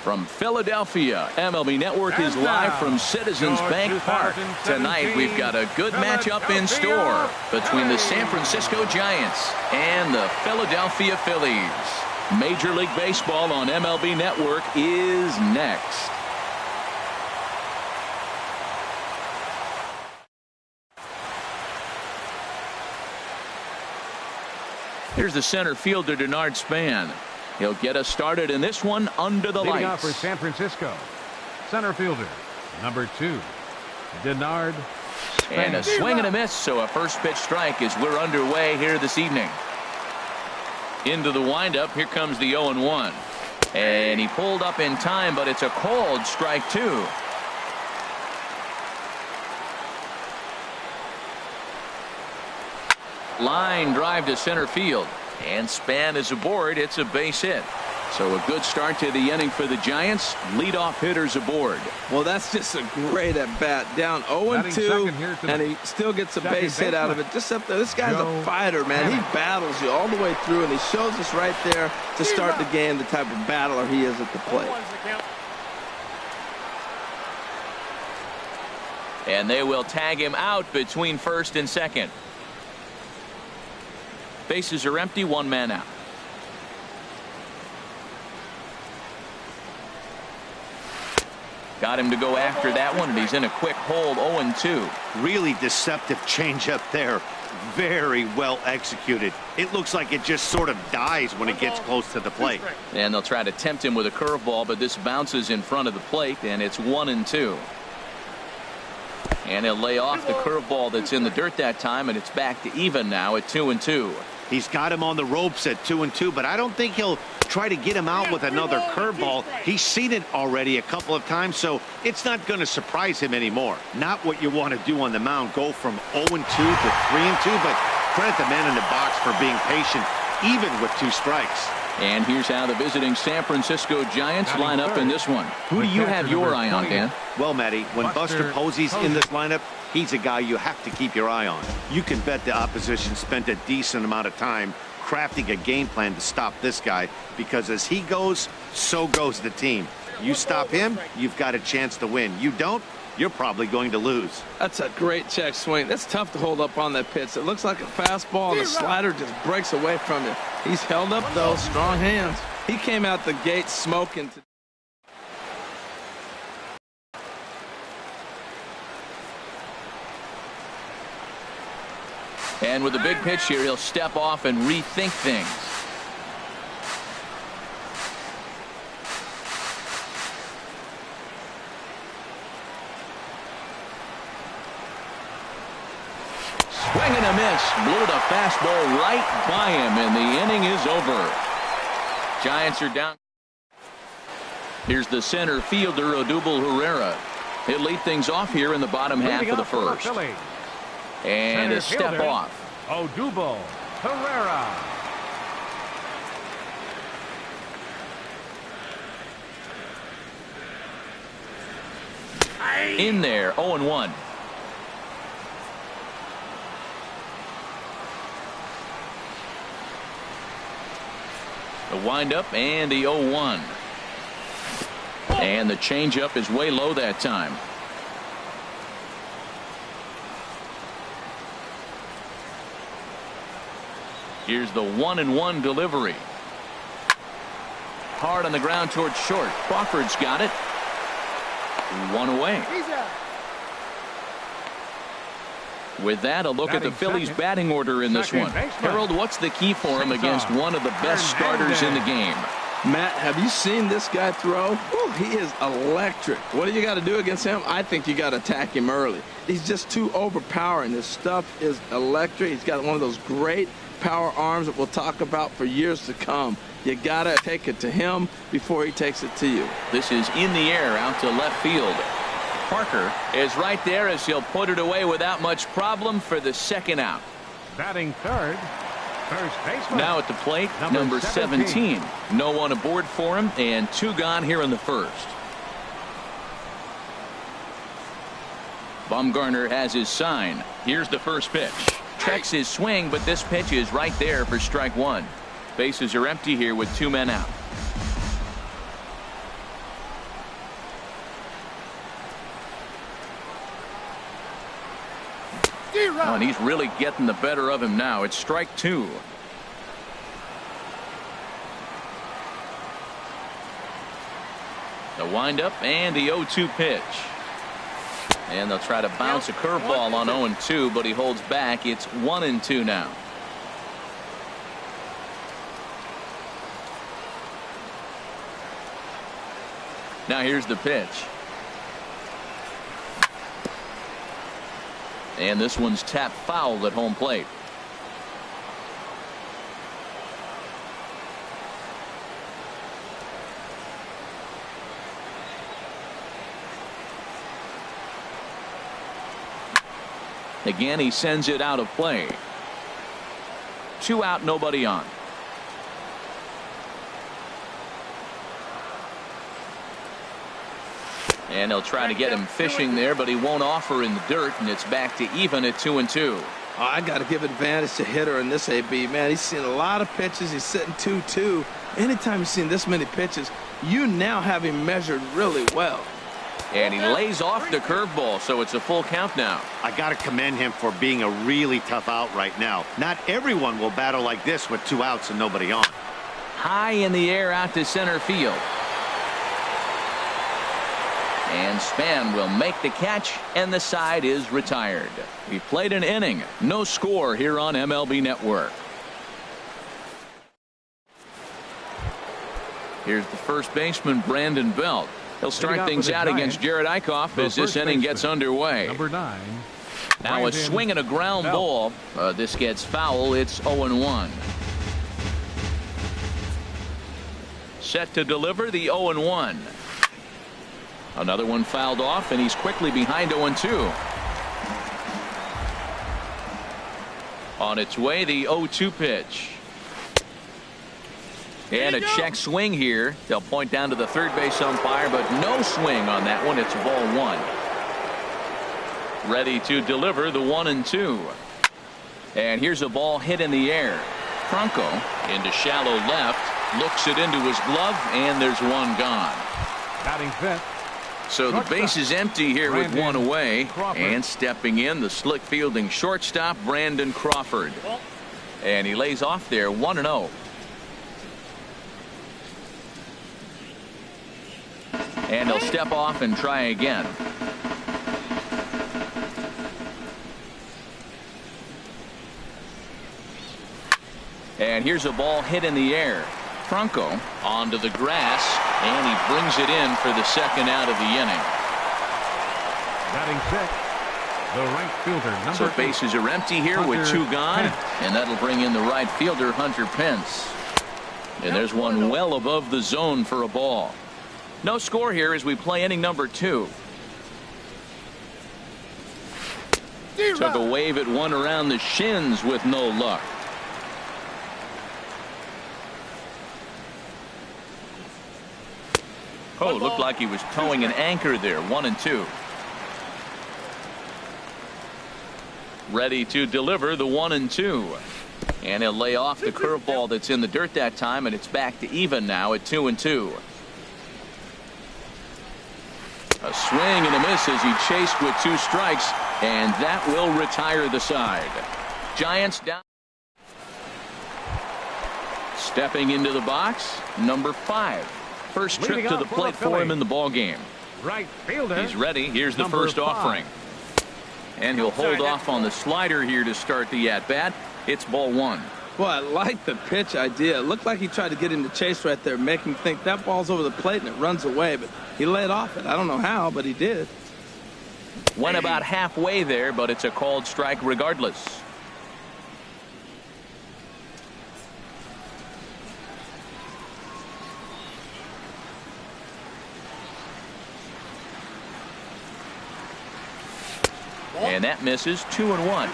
From Philadelphia, MLB Network is live from Citizens Bank Park. Tonight we've got a good matchup in store between the San Francisco Giants and the Philadelphia Phillies. Major League Baseball on MLB Network is next. Here's the center fielder, Denard Span. He'll get us started in this one under the lights. Leading off for San Francisco, center fielder, number 2, Denard Span. And a swing and a miss, so a first pitch strike as we're underway here this evening. Into the windup, here comes the 0-1. And he pulled up in time, but it's a called strike 2. Line drive to center field. And Span is aboard. It's a base hit. So a good start to the inning for the Giants. Leadoff hitters aboard. Well, that's just a great at-bat. Down 0-2, and he still gets a base hit out of it. Just up there. This guy's a fighter, man. He battles you all the way through, and he shows us right there to start the game the type of battler he is at the plate. And they will tag him out between first and second. Bases are empty, one man out. Got him to go after that one, and he's in a quick hold, 0-2. Really deceptive changeup there. Very well executed. It looks like it just sort of dies when it gets close to the plate. And they'll try to tempt him with a curveball, but this bounces in front of the plate, and it's 1-2. And he'll lay off the curveball that's in the dirt that time, and it's back to even now at 2-2. He's got him on the ropes at 2-2, but I don't think he'll try to get him out with another curveball. He's seen it already a couple of times, so it's not going to surprise him anymore. Not what you want to do on the mound, go from 0-2 to 3-2, but credit the man in the box for being patient, even with 2 strikes. And here's how the visiting San Francisco Giants line up in this one. Who do you have your eye on, Dan? Well, Matty, when Buster Posey's in this lineup, he's a guy you have to keep your eye on. You can bet the opposition spent a decent amount of time crafting a game plan to stop this guy, because as he goes, so goes the team. You stop him, you've got a chance to win. You don't, you're probably going to lose. That's a great check swing. That's tough to hold up on that pitch. It looks like a fastball, and the slider just breaks away from you. He's held up, though. Strong hands. He came out the gate smoking. And with the big pitch here, he'll step off and rethink things. Swing and a miss. Blew the fastball right by him, and the inning is over. Giants are down. Here's the center fielder, Odubel Herrera. He'll lead things off here in the bottom half of the first. And a step off. Odubel Herrera. In there, 0-1. The windup and the 0-1. And the changeup is way low that time. Here's the 1-1 delivery. Hard on the ground towards short. Crawford's got it. 1 away. With that, a look at the Phillies batting order in this one. Harold, what's the key for him against one of the best starters in the game? Matt, have you seen this guy throw? Whew, he is electric. What do you got to do against him? I think you got to attack him early. He's just too overpowering. His stuff is electric. He's got one of those great power arms that we'll talk about for years to come. You got to take it to him before he takes it to you. This is in the air out to left field. Parker is right there as he'll put it away without much problem for the second out. Batting third, first baseman. Now at the plate, number 17. No one aboard for him, and 2 gone here in the first. Bumgarner has his sign. Here's the first pitch. Checks his swing, but this pitch is right there for strike 1. Bases are empty here with 2 men out. Oh, and he's really getting the better of him now. It's strike two. The windup and the 0-2 pitch. And they'll try to bounce a curveball on 0-2, but he holds back. It's 1-2 now. Now here's the pitch. And this one's tapped foul at home plate. Again, he sends it out of play. 2 out, nobody on. And they'll try to get him fishing there, but he won't offer in the dirt, and it's back to even at 2-2. Oh, I got to give advantage to hitter in this AB, man. He's seen a lot of pitches. He's sitting 2-2. Anytime you've seen this many pitches, you now have him measured really well. And he lays off the curveball, so it's a full count now. I got to commend him for being a really tough out right now. Not everyone will battle like this with 2 outs and nobody on. High in the air out to center field. And Span will make the catch, and the side is retired. We played an inning. No score here on MLB Network. Here's the first baseman, Brandon Belt. He'll start things out against Jared Eichhoff as this inning gets underway. Number 9. Now a swing and a ground ball. This gets foul. It's 0-1. Set to deliver the 0-1. Another one fouled off, and he's quickly behind 0-2. On its way, the 0-2 pitch. And a check swing here. They'll point down to the third base umpire, but no swing on that one. It's ball 1. Ready to deliver the 1-2. And here's a ball hit in the air. Franco into shallow left, looks it into his glove, and there's one gone. Batting fifth. So the base is empty here with one away. And stepping in, the slick fielding shortstop, Brandon Crawford. And he lays off there, 1-0. And he'll step off and try again. And here's a ball hit in the air. Franco onto the grass, and he brings it in for the second out of the inning. Batting sixth, the right fielder, number So bases are empty here with 2 gone, and that'll bring in the right fielder, Hunter Pence. And there's one well above the zone for a ball. No score here as we play inning number 2. Took a wave at one around the shins with no luck. Oh, looked like he was towing an anchor there. 1-2. Ready to deliver the 1-2. And he'll lay off the curveball that's in the dirt that time, and it's back to even now at 2-2. A swing and a miss as he chased with 2 strikes, and that will retire the side. Giants down. Stepping into the box, number 5. First trip to the plate for him in the ball game. Right fielder. He's ready. Here's the first offering. And he'll hold off on the slider here to start the at-bat. It's ball 1. Well, I like the pitch idea. It looked like he tried to get him to chase right there, make him think that ball's over the plate and it runs away, but he laid off it. I don't know how, but he did. Went about halfway there, but it's a called strike regardless. And that misses. 2-1.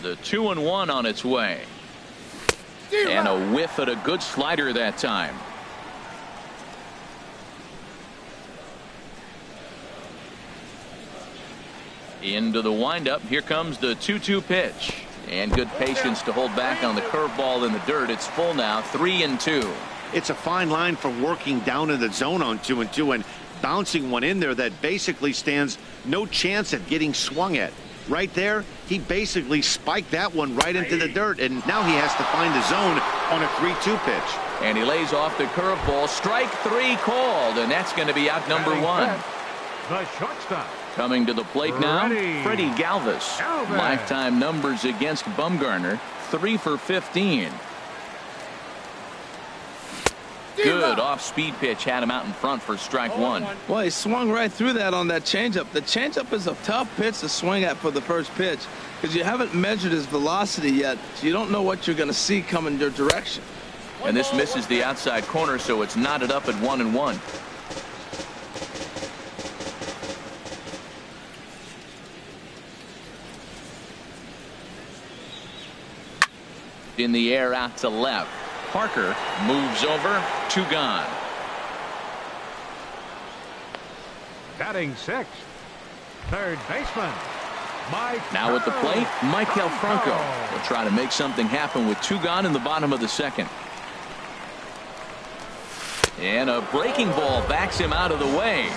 The 2-1 on its way. And a whiff at a good slider that time. Into the windup. Here comes the 2-2 pitch. And good patience to hold back on the curveball in the dirt. It's full now, 3-2. It's a fine line from working down in the zone on 2-2 and bouncing one in there that basically stands no chance at getting swung at. Right there, he basically spiked that one right into the dirt, and now he has to find the zone on a 3-2 pitch. And he lays off the curveball. Strike 3 called, and that's going to be out number 1. The shortstop. Coming to the plate now, Freddie Galvis. Galvis. Lifetime numbers against Bumgarner, 3 for 15. Good off-speed pitch had him out in front for strike 1. Well, he swung right through that on that changeup. The changeup is a tough pitch to swing at for the first pitch because you haven't measured his velocity yet, so you don't know what you're going to see coming your direction. And this misses the outside corner, so it's knotted up at 1-1. In the air out to left. Parker moves over, 2 gone. Batting 6th, third baseman, Mike. Now at the plate, Michael Franco will try to make something happen with 2 gone in the bottom of the 2nd. And a breaking ball backs him out of the way.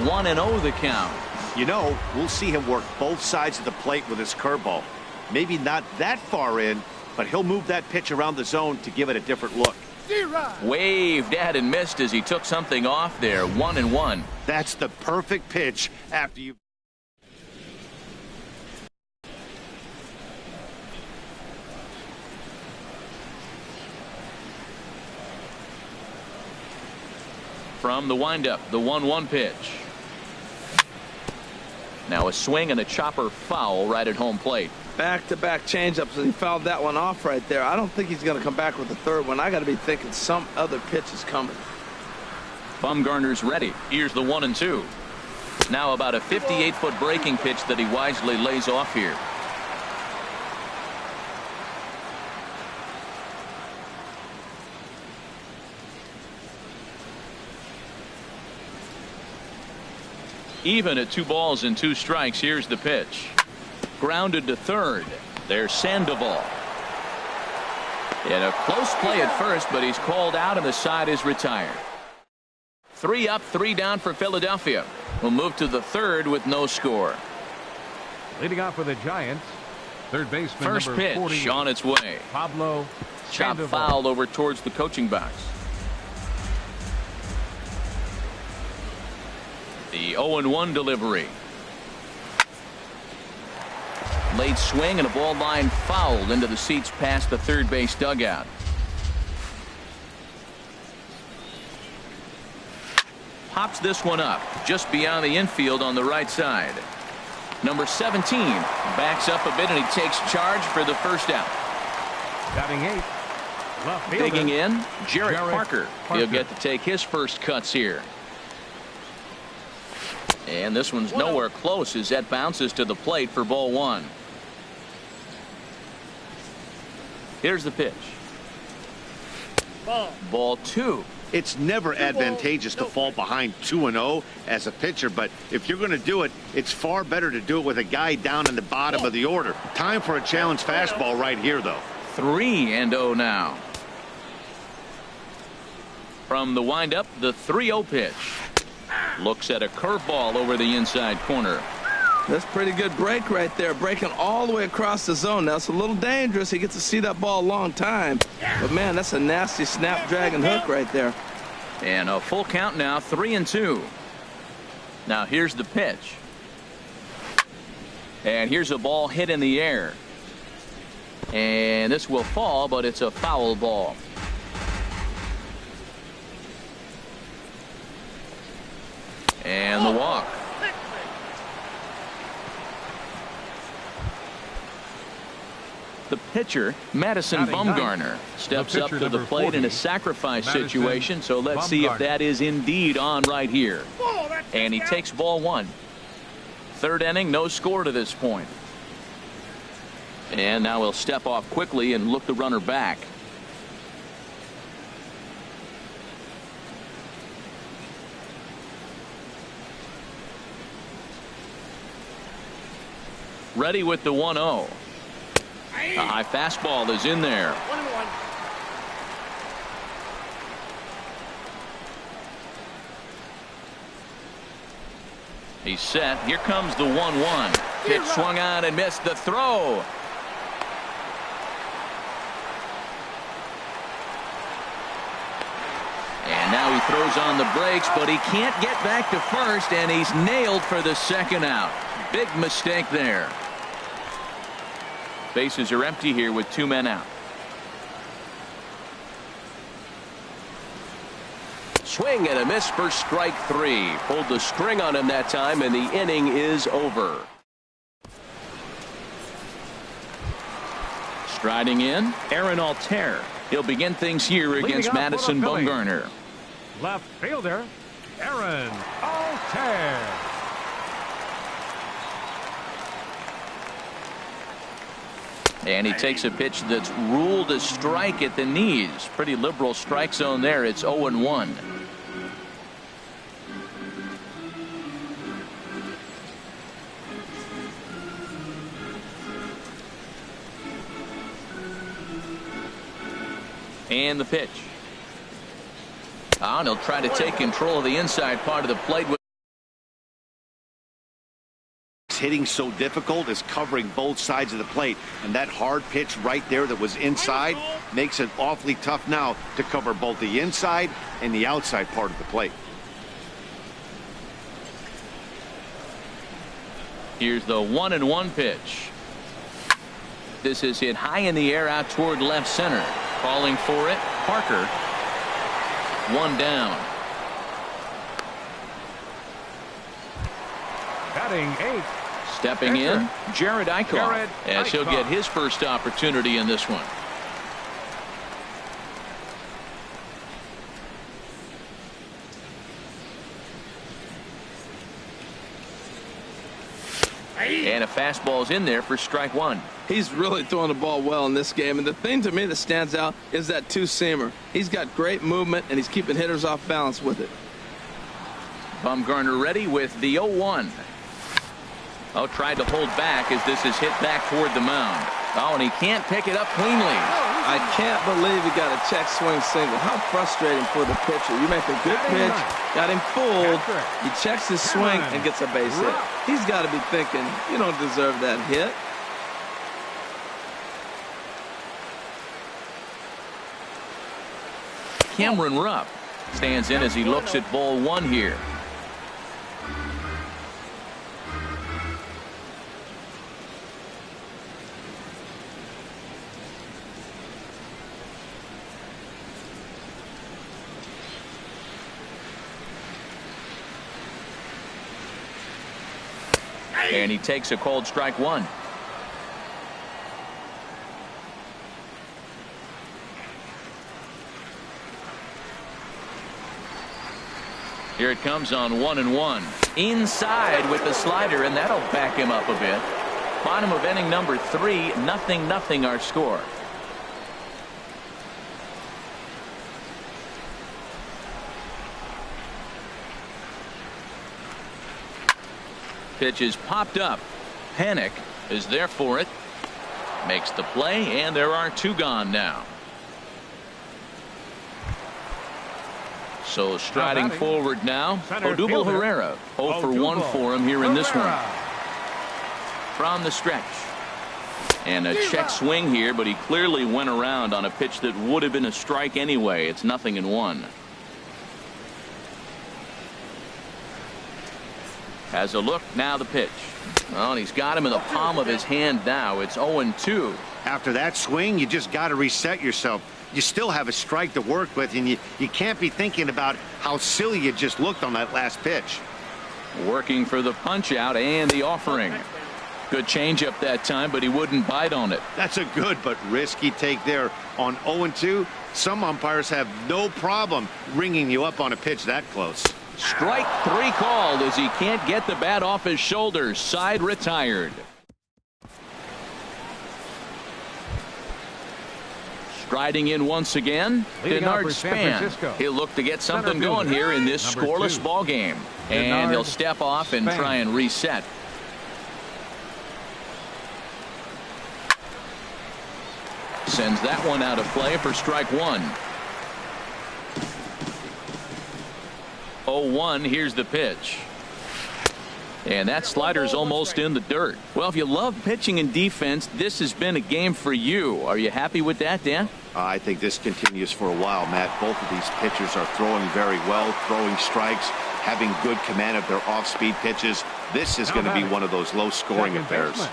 1-0 the count. You know, we'll see him work both sides of the plate with his curveball. Maybe not that far in, but he'll move that pitch around the zone to give it a different look. Waved at and missed as he took something off there. 1-1. That's the perfect pitch after you. From the windup, the 1-1 pitch. Now a swing and a chopper foul right at home plate. Back-to-back changeups, and he fouled that one off right there. I don't think he's going to come back with the third one. I got to be thinking some other pitch is coming. Bumgarner's ready. Here's the 1-2. Now about a 58-foot breaking pitch that he wisely lays off here. Even at 2 balls and 2 strikes. Here's the pitch. Grounded to third. There's Sandoval. And a close play at first, but he's called out and the side is retired. 3 up, 3 down for Philadelphia. We'll move to the 3rd with no score. Leading off for the Giants, third baseman First number pitch 40, on its way. Pablo Chop Sandoval. fouled over towards the coaching box. The 0-1 delivery. Late swing and a ball line fouled into the seats past the third base dugout. Pops this one up just beyond the infield on the right side. Number 17 backs up a bit and he takes charge for the first out. Batting 8th, left fielder, Digging in, Jarrett Parker. He'll Parker. get to take his first cuts here. And this one's nowhere close as that bounces to the plate for ball 1. Here's the pitch. Ball 2. It's never advantageous to fall behind 2-0 as a pitcher, but if you're going to do it, it's far better to do it with a guy down in the bottom of the order. Time for a challenge fastball right here, though. 3-0 now. From the windup, the 3-0 pitch. Looks at a curveball over the inside corner. That's pretty good break right there, breaking all the way across the zone. Now it's a little dangerous. He gets to see that ball a long time, but man, that's a nasty snapdragon hook right there. And a full count now, 3-2. Now here's the pitch. And here's a ball hit in the air. And this will fall, but it's a foul ball. And the walk. The pitcher, Madison Bumgarner, steps up to the plate in a sacrifice situation. So let's see if that is indeed on right here. And he takes ball 1. 3rd inning, no score to this point. And now he'll step off quickly and look the runner back. Ready with the 1-0. A high fastball is in there. 1-1. He's set. Here comes the 1-1. Pitch swung on and missed the throw. And now he throws on the brakes, but he can't get back to first, and he's nailed for the second out. Big mistake there. Bases are empty here with 2 men out. Swing and a miss for strike 3. Pulled the string on him that time, and the inning is over. Striding in, Aaron Altair. He'll begin things here against Madison Bumgarner. Left fielder, Aaron Altair. And he takes a pitch that's ruled a strike at the knees. Pretty liberal strike zone there. It's 0-1. And the pitch. And he'll try to take control of the inside part of the plate. Hitting so difficult is covering both sides of the plate, and that hard pitch right there that was inside makes it awfully tough now to cover both the inside and the outside part of the plate. Here's the 1-1 pitch. This is hit high in the air out toward left center. Calling for it, Parker. 1 down. Batting 8. Stepping in, Jared Eichhoff, as he'll get his first opportunity in this one. And a fastball's in there for strike 1. He's really throwing the ball well in this game, and the thing to me that stands out is that two-seamer. He's got great movement, and he's keeping hitters off balance with it. Bumgarner ready with the 0-1. Oh, tried to hold back as this is hit back toward the mound. Oh, and he can't pick it up cleanly. I can't believe he got a check swing single. How frustrating for the pitcher. You make a good pitch, got him fooled, he checks his swing and gets a base hit. He's got to be thinking, you don't deserve that hit. Cameron Rupp stands in as he looks at ball 1 here. And he takes a called strike 1. Here it comes on 1-1. Inside with the slider, and that'll back him up a bit. Bottom of inning number 3, 0-0 our score. Pitch is popped up. Panic is there for it. Makes the play, and there are 2 gone now. So striding forward now, Odubel Herrera. 0 for 1 for him here in this one. From the stretch. And a check swing here, but he clearly went around on a pitch that would have been a strike anyway. It's 0-1. Has a look, now the pitch. Well, and he's got him in the palm of his hand now. It's 0-2. After that swing, you just got to reset yourself. You still have a strike to work with, and you can't be thinking about how silly you just looked on that last pitch. Working for the punch out and the offering. Good changeup that time, but he wouldn't bite on it. That's a good but risky take there on 0-2. Some umpires have no problem ringing you up on a pitch that close. Strike 3 called as he can't get the bat off his shoulders. Side retired. Striding in once again, Denard Span. He'll look to get something going here in this scoreless ball game. And he'll step off and try and reset. Sends that one out of play for strike one. 0-1. Here's the pitch. And that slider's almost in the dirt. Well, if you love pitching and defense, this has been a game for you. Are you happy with that, Dan? I think this continues for a while, Matt. Both of these pitchers are throwing very well, throwing strikes, having good command of their off-speed pitches. This is going to be one of those low-scoring affairs.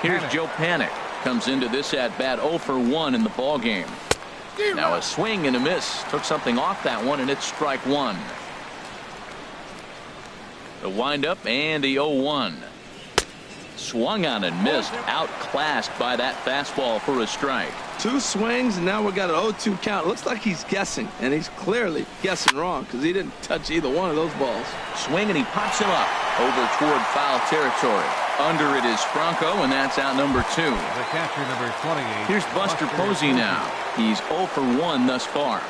Here's Joe Panic. Comes into this at-bat 0 for 1 in the ball game. Now a swing and a miss. Took something off that one, and it's strike one. The windup and the 0-1. Swung on and missed. Outclassed by that fastball for a strike. 2 swings, and now we got an 0-2 count. It looks like he's guessing, and he's clearly guessing wrong because he didn't touch either one of those balls. Swing, and he pops him up over toward foul territory. Under it is Franco, and that's out number 2. The catcher, number 28. Here's Buster Posey now. He's 0 for 1 thus far.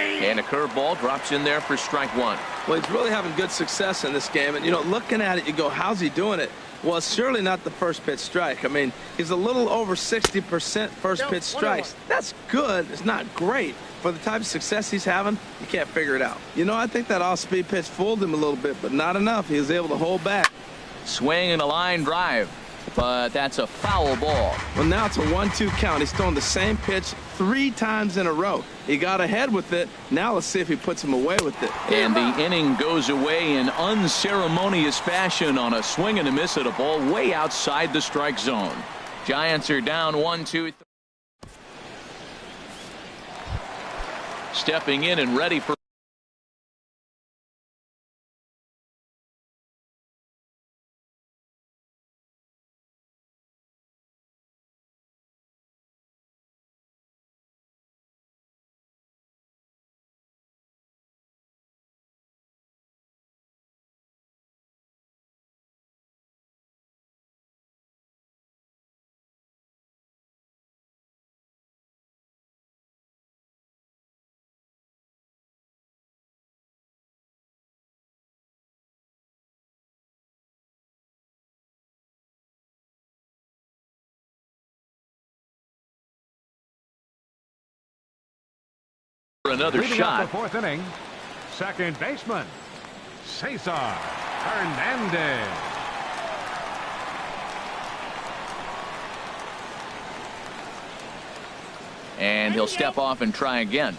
And a curveball drops in there for strike one. Well, he's really having good success in this game. And, you know, looking at it, you go, how's he doing it? Well, it's surely not the first pitch strike. I mean, he's a little over 60% first pitch strikes. That's good. It's not great. For the type of success he's having, you can't figure it out. You know, I think that off-speed pitch fooled him a little bit, but not enough. He was able to hold back. Swing and a line drive, but that's a foul ball. Well, now it's a 1-2 count. He's throwing the same pitch 3 times in a row. He got ahead with it. Now let's see if he puts him away with it. And the inning goes away in unceremonious fashion on a swing and a miss at a ball way outside the strike zone. Giants are down 1-2. Stepping in and ready for another Leading shot. up the 4th inning, second baseman, Cesar Hernandez. And he'll step off and try again.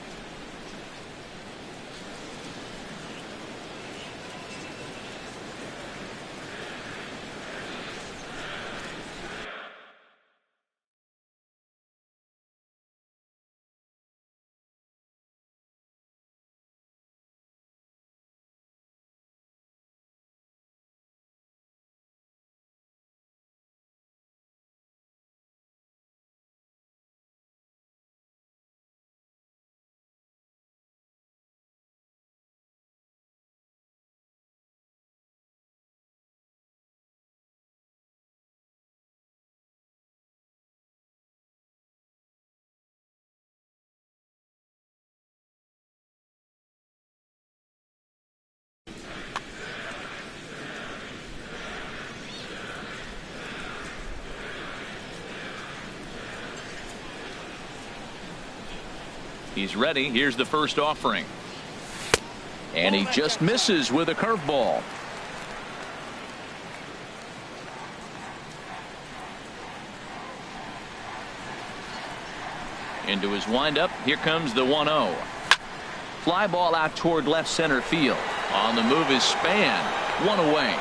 He's ready. Here's the first offering. And he just misses with a curveball. Into his windup. Here comes the 1-0. Fly ball out toward left center field. On the move is Span. 1 away.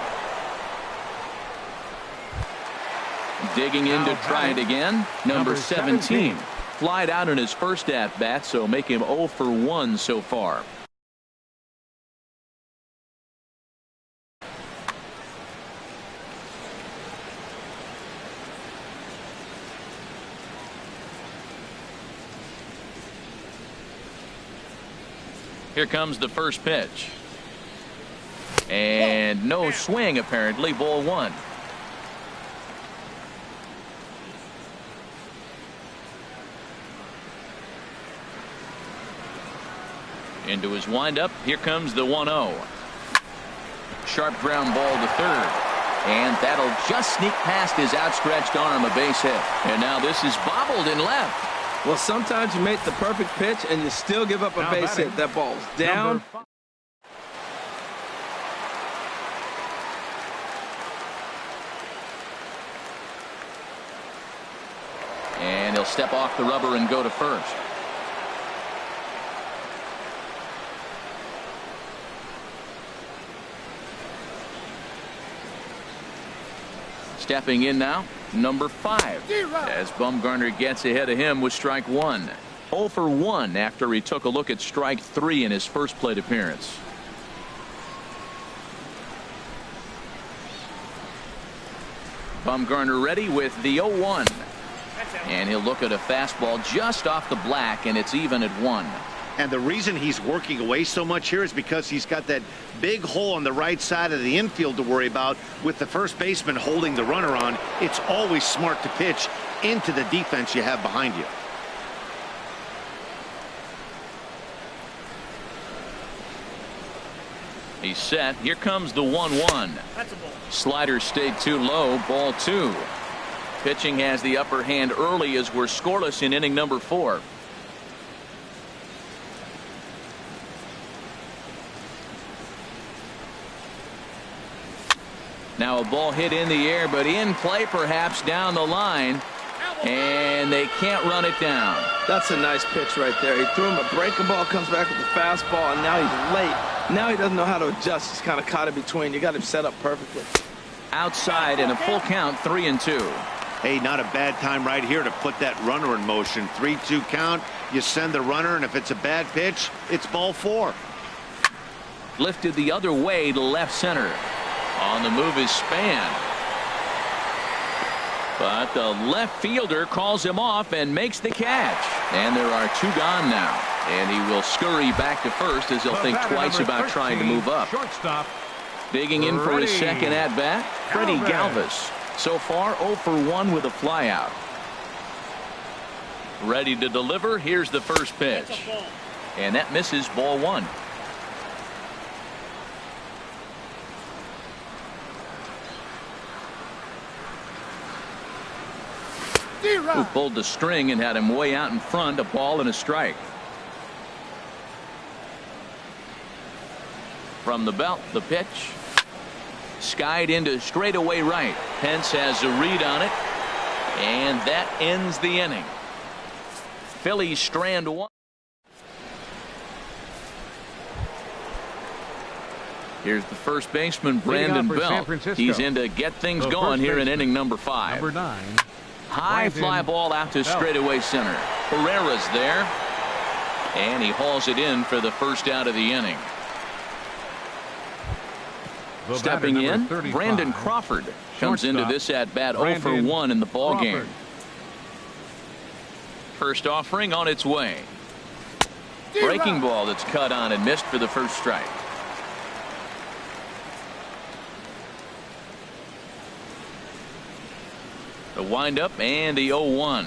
Digging in to try it again. Number 17. Flied out in his first at-bat, so make him 0 for 1 so far. Here comes the first pitch. And no swing, apparently. Ball 1. Into his windup. Here comes the 1-0. Sharp ground ball to third. And that'll just sneak past his outstretched arm, a base hit. And now this is bobbled in left. Well, sometimes you make the perfect pitch and you still give up a base hit. That ball's down. And he'll step off the rubber and go to first. Stepping in now, number 5, as Bumgarner gets ahead of him with strike 1. 0 for 1 after he took a look at strike 3 in his first plate appearance. Bumgarner ready with the 0-1. And he'll look at a fastball just off the black, and it's even at 1. And the reason he's working away so much here is because he's got that big hole on the right side of the infield to worry about with the first baseman holding the runner on. It's always smart to pitch into the defense you have behind you. He's set. Here comes the 1-1. Slider stayed too low. Ball 2. Pitching has the upper hand early as we're scoreless in inning number 4. Now a ball hit in the air, but in play perhaps down the line. And they can't run it down. That's a nice pitch right there. He threw him a breaking ball, comes back with the fastball, and now he's late. Now he doesn't know how to adjust. He's kind of caught in between. You got him set up perfectly. Outside and a full count, 3-2. Hey, not a bad time right here to put that runner in motion. 3-2 count. You send the runner, and if it's a bad pitch, it's ball 4. Lifted the other way to left center. On the move is Span. But the left fielder calls him off and makes the catch. And there are 2 gone now. And he will scurry back to first as he'll think twice about trying to move up. Shortstop. Digging in for his second at-bat, Freddie Galvis. So far 0 for 1 with a flyout. Ready to deliver. Here's the first pitch. And that misses, ball 1. Who pulled the string and had him way out in front. A ball and a strike. From the belt, the pitch. Skied into straightaway right. Pence has a read on it. And that ends the inning. Phillies strand 1. Here's the first baseman, Brandon Belt. He's in to get things going here in inning number 5. Number 9. High fly ball out to straightaway center. Herrera's there. And he hauls it in for the first out of the inning. Stepping in, Brandon Crawford comes into this at-bat 0 for 1 in the ball game. First offering on its way. Breaking ball that's cut on and missed for the first strike. The windup and the 0-1.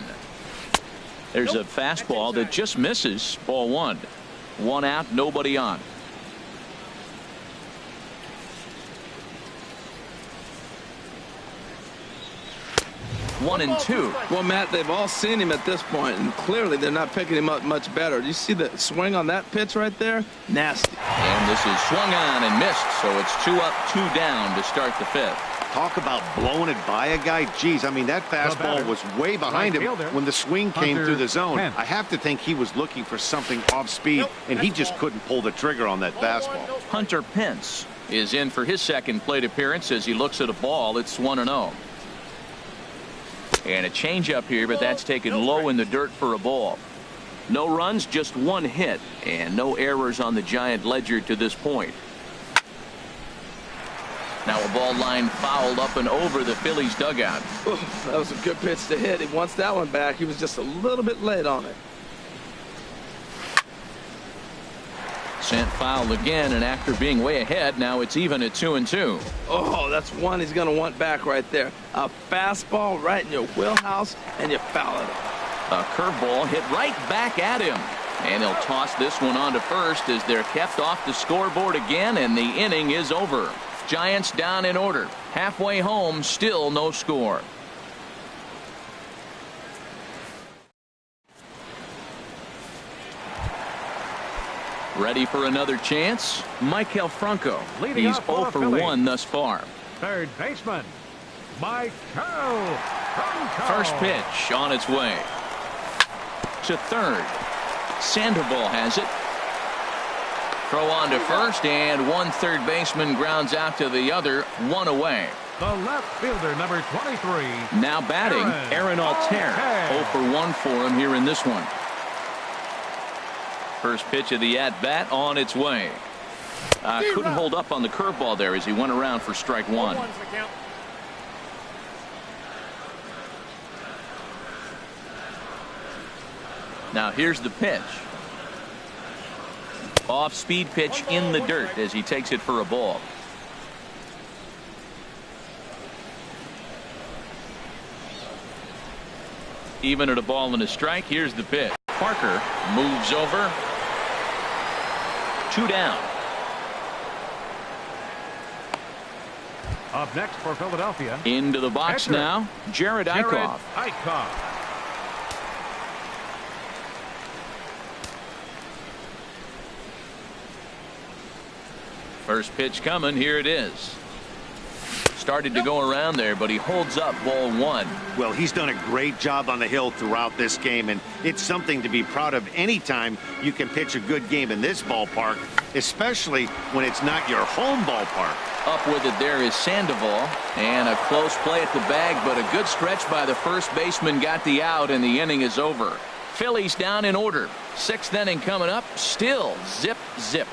There's a fastball that just misses, ball 1. 1 out, nobody on. 1-2. Well, Matt, they've all seen him at this point, and clearly they're not picking him up much better. Do you see the swing on that pitch right there? Nasty. And this is swung on and missed, so it's 2 up, 2 down to start the 5th. Talk about blowing it by a guy. Geez, I mean, that fastball was way behind him when the swing came through the zone. I have to think he was looking for something off speed, and he just couldn't pull the trigger on that fastball. Hunter Pence is in for his second plate appearance as he looks at a ball. It's 1-0. And a changeup here, but that's taken low in the dirt for a ball. No runs, just 1 hit, and no errors on the Giant ledger to this point. Now a ball line fouled up and over the Phillies dugout. Oof, that was a good pitch to hit. He wants that one back. He was just a little bit late on it. Sent foul again, and after being way ahead, now it's even at 2-2. Oh, that's one he's going to want back right there. A fastball right in your wheelhouse, and you foul it. A curveball hit right back at him. And he'll toss this one on to first as they're kept off the scoreboard again, and the inning is over. Giants down in order. Halfway home, still no score. Ready for another chance? Michael Franco. He's 0 for 1 thus far. Third baseman, Michael Franco. First pitch on its way. To third. Sandoval has it. Throw on to first, and one third baseman grounds out to the other, one away. The left fielder, number 23. Now batting, Aaron Altair. 0 for 1 for him here in this one. First pitch of the at-bat on its way. Couldn't hold up on the curveball there as he went around for strike one. Now here's the pitch. Off-speed pitch in the dirt as he takes it for a ball. Even at a ball and a strike, here's the pitch. Parker moves over. 2 down. Up next for Philadelphia. Into the box now, Jared Eichhoff. First pitch coming. Here it is. Started to go around there, but he holds up ball one. Well, he's done a great job on the hill throughout this game, and it's something to be proud of anytime you can pitch a good game in this ballpark, especially when it's not your home ballpark. Up with it there is Sandoval, and a close play at the bag, but a good stretch by the first baseman got the out, and the inning is over. Phillies down in order. 6th inning coming up. Still zip, zip.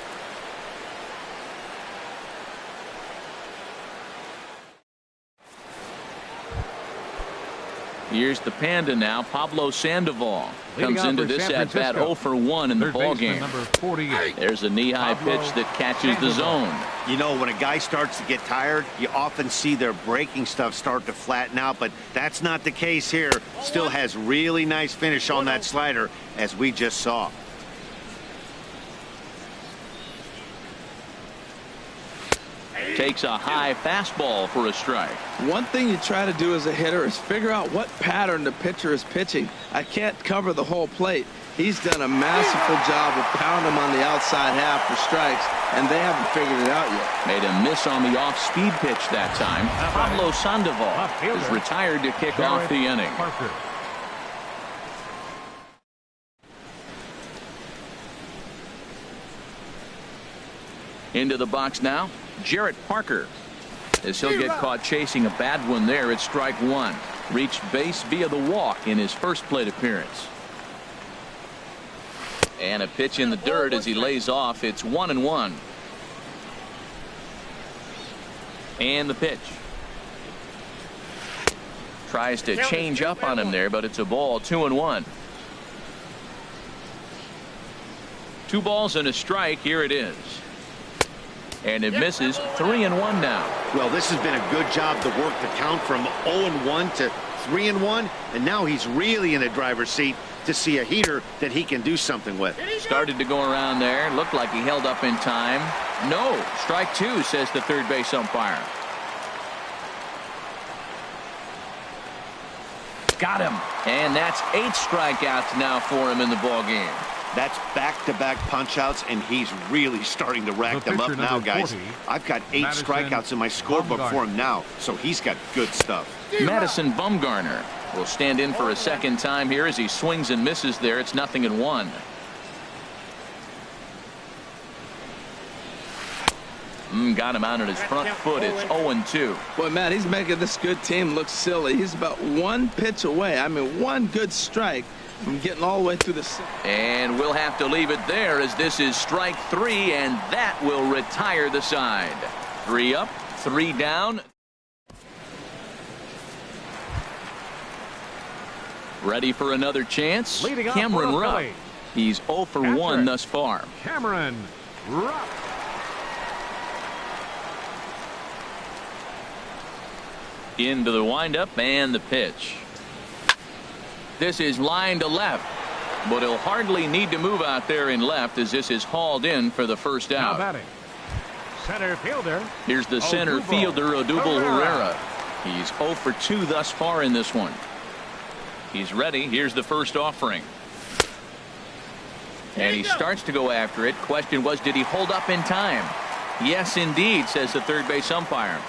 Here's the Panda now. Pablo Sandoval comes into this at-bat 0 for 1 in the ball game. There's a knee-high pitch that catches the zone. You know, when a guy starts to get tired, you often see their breaking stuff start to flatten out, but that's not the case here. Still has really nice finish on that slider, as we just saw. Takes a high fastball for a strike. One thing you try to do as a hitter is figure out what pattern the pitcher is pitching. I can't cover the whole plate. He's done a masterful job of pounding him on the outside half for strikes, and they haven't figured it out yet. Made a miss on the off-speed pitch that time. Pablo Sandoval is retired to kick off the inning. Into the box now, Jarrett Parker, as he'll get caught chasing a bad one there at strike one. Reached base via the walk in his first plate appearance. And a pitch in the dirt as he lays off. It's 1-1. And the pitch. Tries to change up on him there, but it's a ball. 2-1. 2 balls and a strike. Here it is. And it misses. 3-1 now. Well, this has been a good job to work the count from 0-1 to 3-1, and now he's really in the driver's seat to see a heater that he can do something with. Started to go around there. Looked like he held up in time. No. Strike 2, says the third base umpire. Got him. And that's 8 strikeouts now for him in the ball game. That's back-to-back punch-outs, and he's really starting to rack them up now, guys. I've got 8 strikeouts in my scorebook for him now, so he's got good stuff. Madison Bumgarner will stand in for a second time here as he swings and misses there. It's 0-1. Got him out on his front foot. It's 0-2. Boy, Matt, he's making this good team look silly. He's about 1 pitch away. I mean, 1 good strike from getting all the way through the... And we'll have to leave it there as this is strike 3, and that will retire the side. 3 up, 3 down. Ready for another chance? Cameron Rupp. He's 0 for 1 thus far. Cameron Rupp. Into the windup and the pitch. This is line to left, but he'll hardly need to move out there in left as this is hauled in for the first out. Center fielder. Here's the center fielder, Odubel Herrera. He's 0 for 2 thus far in this one. He's ready. Here's the first offering. And he starts to go after it. Question was, did he hold up in time? Yes, indeed, says the third base umpire.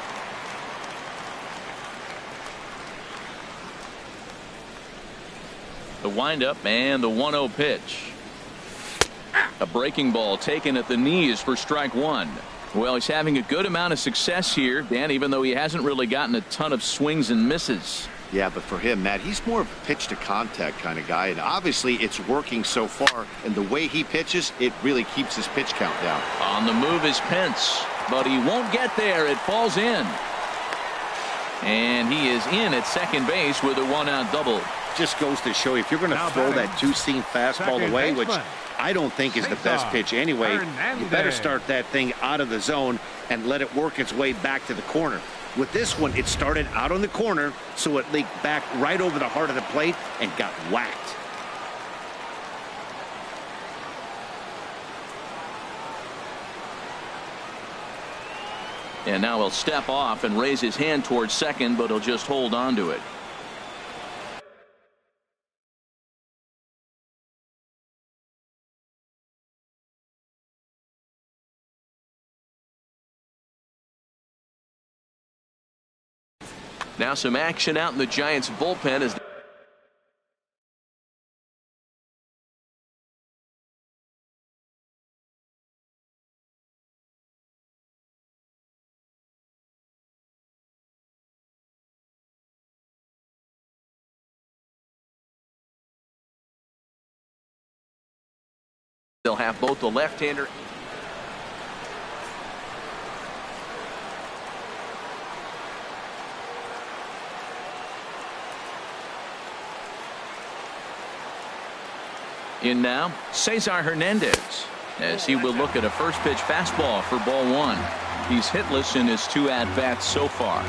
The windup and the 1-0 pitch. A breaking ball taken at the knees for strike one. Well, he's having a good amount of success here, Dan, even though he hasn't really gotten a ton of swings and misses. Yeah, but for him, Matt, he's more of a pitch to contact kind of guy, and obviously it's working so far, and the way he pitches, it really keeps his pitch count down. On the move is Pence, but he won't get there. It falls in. And he is in at second base with a 1-out double. Just goes to show you, if you're going to throw that two-seam fastball away, which I don't think is the best pitch anyway, you better start that thing out of the zone and let it work its way back to the corner. With this one, it started out on the corner, so it leaked back right over the heart of the plate and got whacked. And now he'll step off and raise his hand towards second, but he'll just hold on to it. Now some action out in the Giants bullpen as they'll have both the left-hander . In now, Cesar Hernandez, as he will look at a first pitch fastball for ball one. He's hitless in his 2 at-bats so far.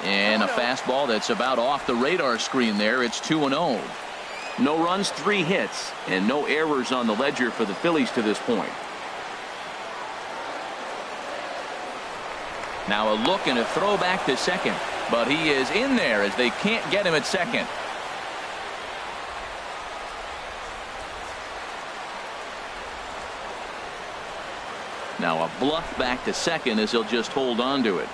And a fastball that's about off the radar screen there. It's 2-0. No runs, 3 hits, and no errors on the ledger for the Phillies to this point. Now a look and a throw back to second, but he is in there as they can't get him at second. Now a bluff back to second as he'll just hold on to it.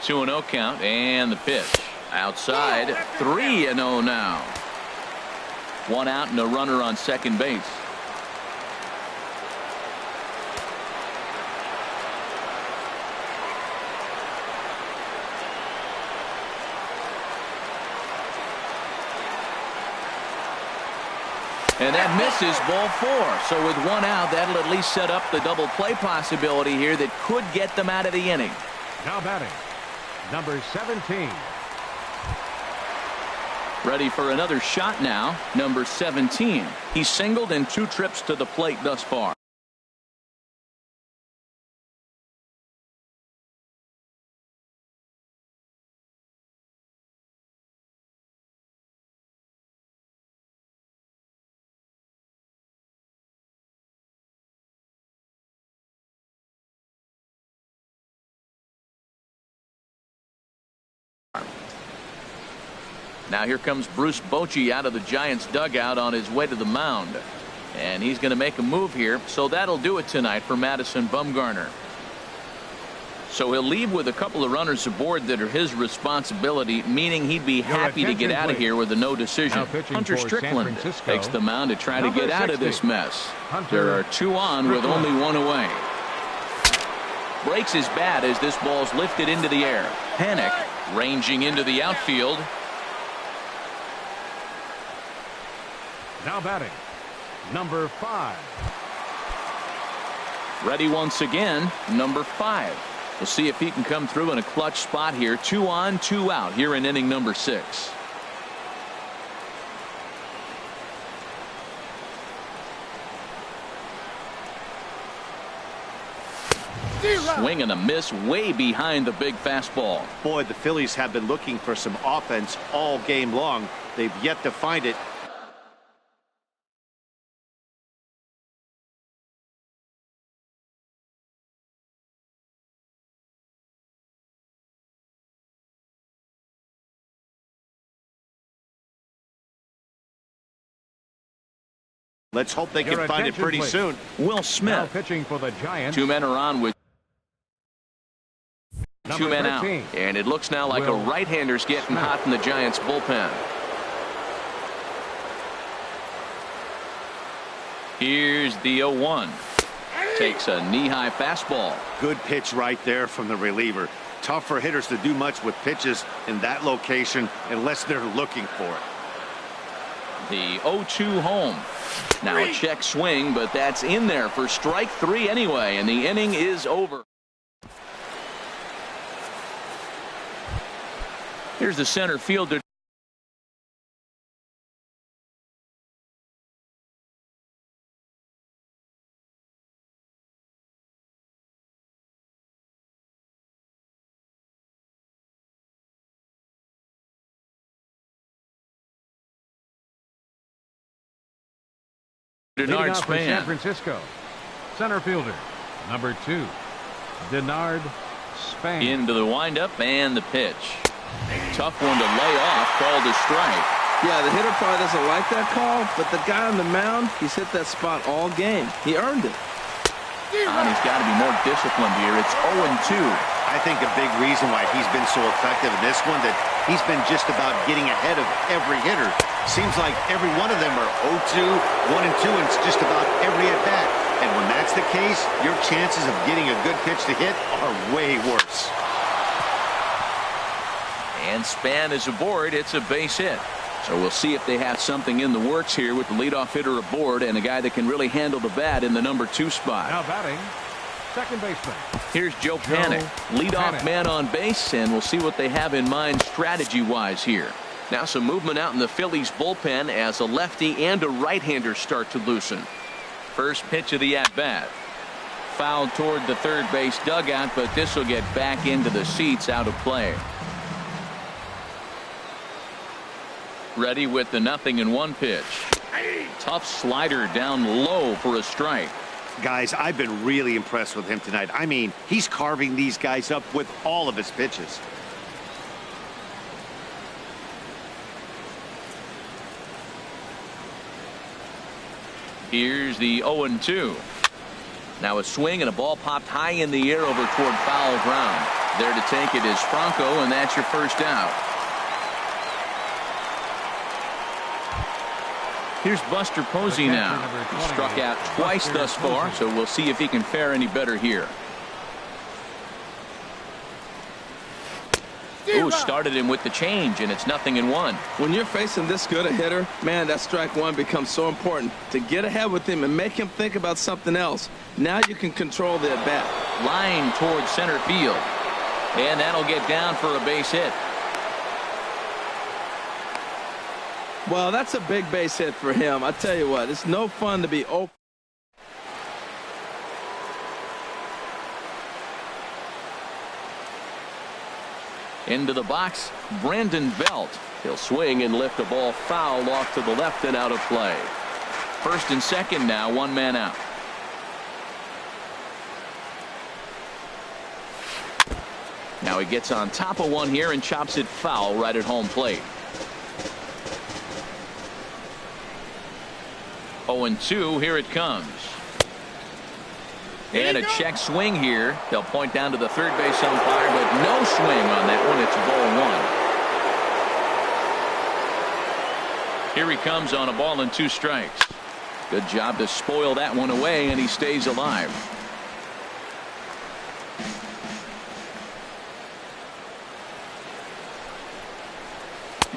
Two 2-0 count and the pitch outside. 3-0 now. 1 out and a runner on second base. And that misses, ball 4. So with 1 out, that'll at least set up the double play possibility here that could get them out of the inning. Now batting, number 17. Ready for another shot now, number 17. He's singled in 2 trips to the plate thus far. Now here comes Bruce Bochy out of the Giants dugout on his way to the mound. And he's going to make a move here. So that'll do it tonight for Madison Bumgarner. So he'll leave with a couple of runners aboard that are his responsibility, meaning he'd be happy to get out of here with a no decision. Hunter Strickland takes the mound to try to get out of this mess. There are 2 on with only 1 away. Breaks his bat as this ball's lifted into the air. Panic ranging into the outfield. Now batting, number 5. Ready once again, number 5. We'll see if he can come through in a clutch spot here. 2 on, 2 out here in inning number 6. Swing and a miss way behind the big fastball. Boy, the Phillies have been looking for some offense all game long. They've yet to find it. Let's hope they can find it pretty soon. Will Smith now pitching for the Giants. 2 men are on with 2 men out. And it looks now like a right-hander's getting hot in the Giants bullpen. Here's the 0-1. Takes a knee-high fastball. Good pitch right there from the reliever. Tough for hitters to do much with pitches in that location unless they're looking for it. The 0-2 home. Now a check swing, but that's in there for strike 3 anyway, and the inning is over. Here's the center fielder. Denard Span. San Francisco. Center fielder, number 2, Denard Span. Into the windup and the pitch. Tough one to lay off, called a strike. Yeah, the hitter probably doesn't like that call, but the guy on the mound, he's hit that spot all game. He earned it. He's got to be more disciplined here. It's 0-2. I think a big reason why he's been so effective in this one that he's been just about getting ahead of every hitter. Seems like every one of them are 0-2, 1-2, and it's just about every at bat. And when that's the case, your chances of getting a good pitch to hit are way worse. And Span is aboard. It's a base hit. So we'll see if they have something in the works here with the leadoff hitter aboard and a guy that can really handle the bat in the number 2 spot. Now batting, second baseman. Here's Joe Panik, leadoff man on base, and we'll see what they have in mind strategy-wise here. Now some movement out in the Phillies bullpen as a lefty and a right-hander start to loosen. First pitch of the at-bat. Fouled toward the third base dugout, but this will get back into the seats, out of play. Ready with the 0-1 pitch. Tough slider down low for a strike. Guys, I've been really impressed with him tonight. I mean, he's carving these guys up with all of his pitches. Here's the 0-2. Now a swing and a ball popped high in the air over toward foul ground. There to take it is Franco, and that's your first out. Here's Buster Posey now. He struck out twice thus far, so we'll see if he can fare any better here. Ooh, started him with the change, and it's 0-1. When you're facing this good a hitter, man, that strike one becomes so important to get ahead with him and make him think about something else. Now you can control the at-bat. Line towards center field, and that'll get down for a base hit. Well, that's a big base hit for him. I tell you what, it's no fun to be open. Into the box, Brandon Belt. He'll swing and lift a ball foul off to the left and out of play. First and second now, 1 man out. Now he gets on top of one here and chops it foul right at home plate. 0-2, here it comes. And a check swing here. They'll point down to the third base umpire, but no swing on that one. It's ball 1. Here he comes on a ball and 2 strikes. Good job to spoil that one away, and he stays alive.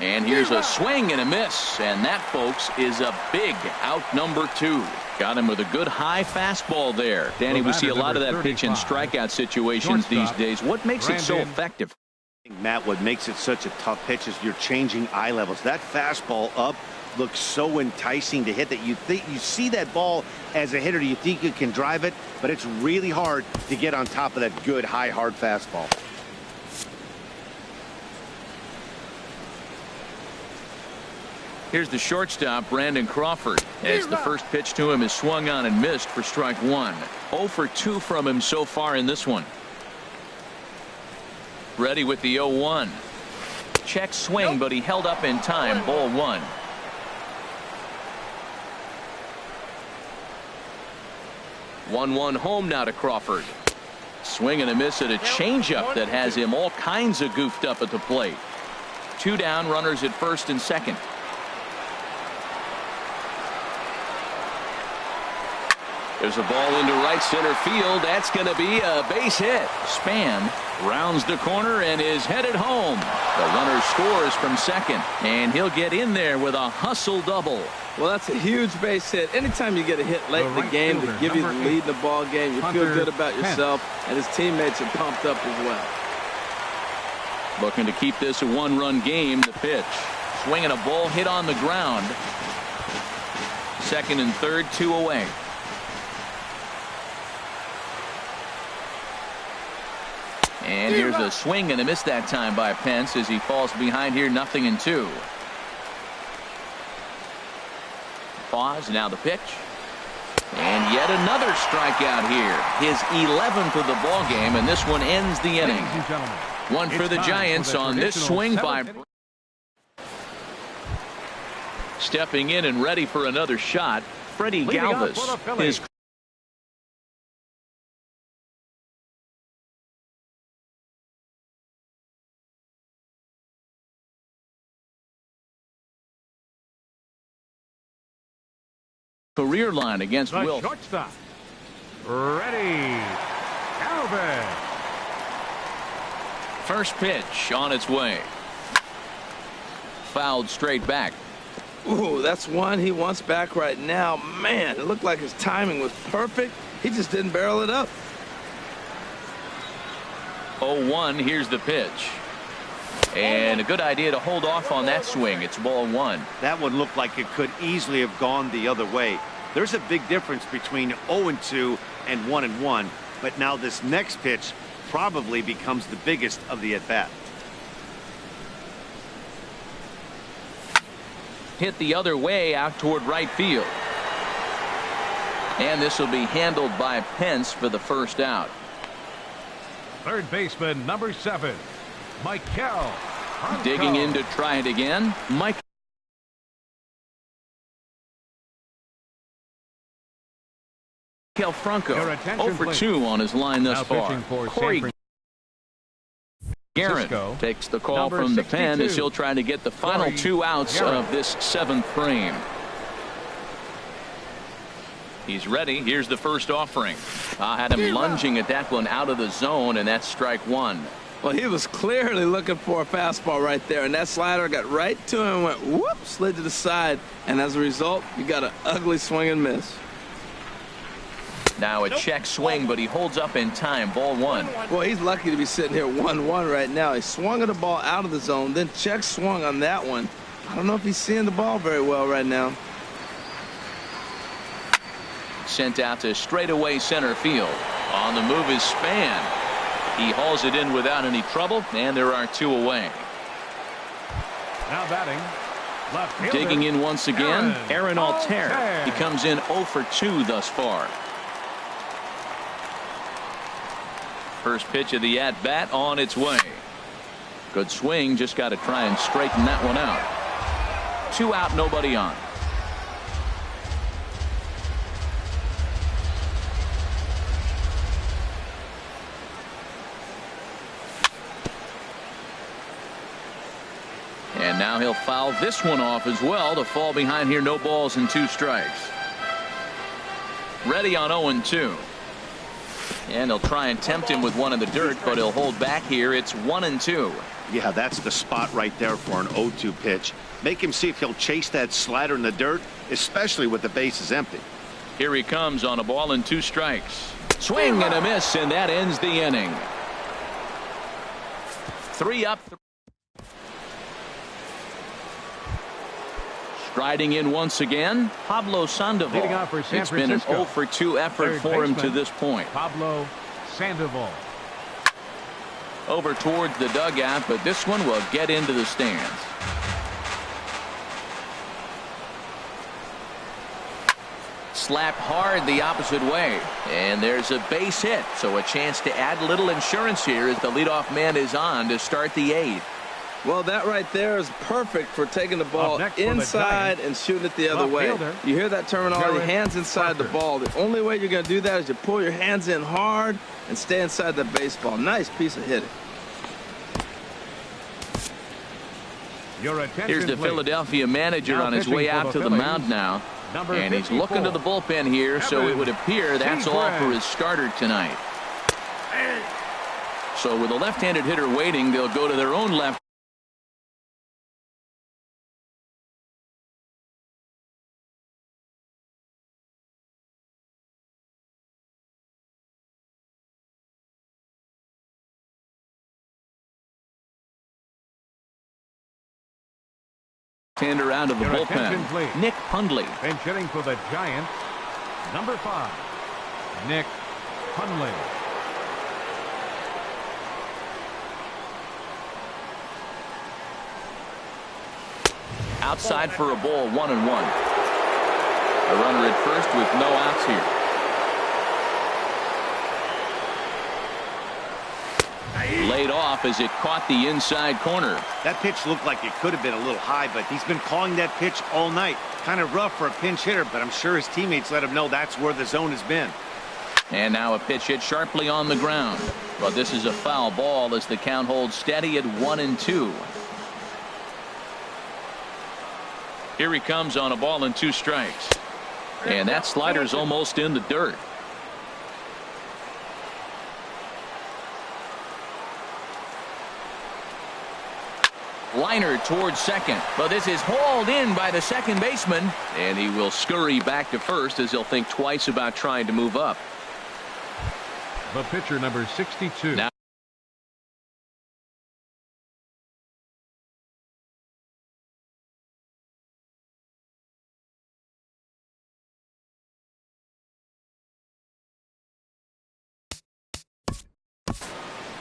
And here's a swing and a miss. And that, folks, is a big out number 2. Got him with a good high fastball there. Danny, we see a lot of that pitch in strikeout situations these days. What makes it so effective? Matt, what makes it such a tough pitch is you're changing eye levels. That fastball up looks so enticing to hit that you see that ball as a hitter, you think you can drive it, but it's really hard to get on top of that good high hard fastball. Here's the shortstop, Brandon Crawford, as the first pitch to him is swung on and missed for strike 1. 0 for 2 from him so far in this one. Ready with the 0-1. Check swing, but he held up in time. Ball 1. One home now to Crawford. Swing and a miss at a changeup that has him all kinds of goofed up at the plate. 2 down, runners at first and second. There's a ball into right center field. That's going to be a base hit. Span rounds the corner and is headed home. The runner scores from second, and he'll get in there with a hustle double. Well, that's a huge base hit. Anytime you get a hit late in the game to give you the lead in the ball game, you feel good about yourself, and his teammates are pumped up as well. Looking to keep this a 1-run game. The pitch. Swinging a ball hit on the ground. Second and third, 2 away. And here's a swing and a miss that time by Pence as he falls behind here, 0-2. Pause, now the pitch. And yet another strikeout here. His 11th of the ball game, and this one ends the inning. One for the Giants on this swing by. Stepping in and ready for another shot, Freddie Galvis. His career line against Will. Shortstop. Ready. Galvis. First pitch on its way. Fouled straight back. Ooh, that's one he wants back right now. Man, it looked like his timing was perfect. He just didn't barrel it up. 0-1, here's the pitch. And a good idea to hold off on that swing. It's ball 1. That one looked like it could easily have gone the other way. There's a big difference between 0-2 and 1-1, but now this next pitch probably becomes the biggest of the at-bat. Hit the other way out toward right field. And this will be handled by Pence for the first out. Third baseman, number 7. Michael. Digging in to try it again. Michael Franco, 0 for 2 on his line thus far. Corey Garrett takes the call from the pen as he'll try to get the final 2 outs of this 7th frame. He's ready. Here's the first offering. Had him lunging at that one out of the zone, and that's strike 1. Well, he was clearly looking for a fastball right there, and that slider got right to him and went whoop, slid to the side, and as a result, you got an ugly swing and miss. Now a check swing, but he holds up in time. Ball 1. Well, he's lucky to be sitting here 1-1 right now. He swung at the ball out of the zone, then check swung on that one. I don't know if he's seeing the ball very well right now. Sent out to straightaway center field. On the move is Span. He hauls it in without any trouble, and there are 2 away. Now batting. Left fielder. Digging in once again, Aaron Altair. He comes in 0 for 2 thus far. First pitch of the at-bat on its way. Good swing, just got to try and straighten that one out. 2 out, nobody on. And now he'll foul this one off as well to fall behind here. No balls and 2 strikes. Ready on 0-2. And they'll try and tempt him with one in the dirt, but he'll hold back here. It's 1-2. Yeah, that's the spot right there for an 0-2 pitch. Make him see if he'll chase that slider in the dirt, especially with the bases empty. Here he comes on a ball and 2 strikes. Swing and a miss, and that ends the inning. 3 up. Striding in once again, Pablo Sandoval. Leading off for San It's been an Francisco. 0-for-2 effort for him to this point. Pablo Sandoval. Over towards the dugout, but this one will get into the stands. Slapped hard the opposite way, and there's a base hit, so a chance to add a little insurance here as the leadoff man is on to start the 8th. Well, that right there is perfect for taking the ball inside and shooting it the other way. You hear that terminology, hands inside the ball. The only way you're going to do that is you pull your hands in hard and stay inside the baseball. Nice piece of hitting. Here's the Philadelphia manager on his way out to the mound now. And he's looking to the bullpen here, so it would appear that's all for his starter tonight. So with a left-handed hitter waiting, they'll go to their own left. Hander out of the bullpen. Nick Hundley. Bench hitting for the Giants, number 5, Nick Hundley. Outside for a ball, 1-1. A runner at first with no outs here. Laid off as it caught the inside corner. That pitch looked like it could have been a little high, but he's been calling that pitch all night. Kind of rough for a pinch hitter, but I'm sure his teammates let him know that's where the zone has been. And now a pitch hit sharply on the ground. But this is a foul ball as the count holds steady at 1-2. Here he comes on a ball and 2 strikes. And that slider's almost in the dirt. Liner towards second, but this is hauled in by the second baseman, and he will scurry back to first as he'll think twice about trying to move up. The pitcher, number 62. Now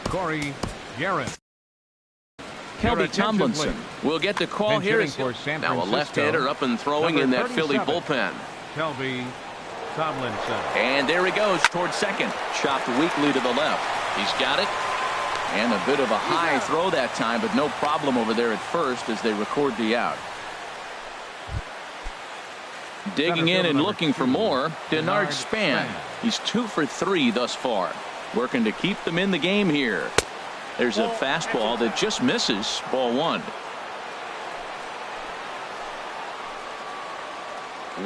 Corey Garrett. Kelby Tomlinson will get the call here. Now a left-hander up and throwing in that Philly bullpen. Kelby Tomlinson. And there he goes towards second. Chopped weakly to the left. He's got it. And a bit of a high throw that time, but no problem over there at first as they record the out. Digging in and looking for more, Denard Span. He's 2 for 3 thus far. Working to keep them in the game here. There's a fastball that just misses. Ball 1.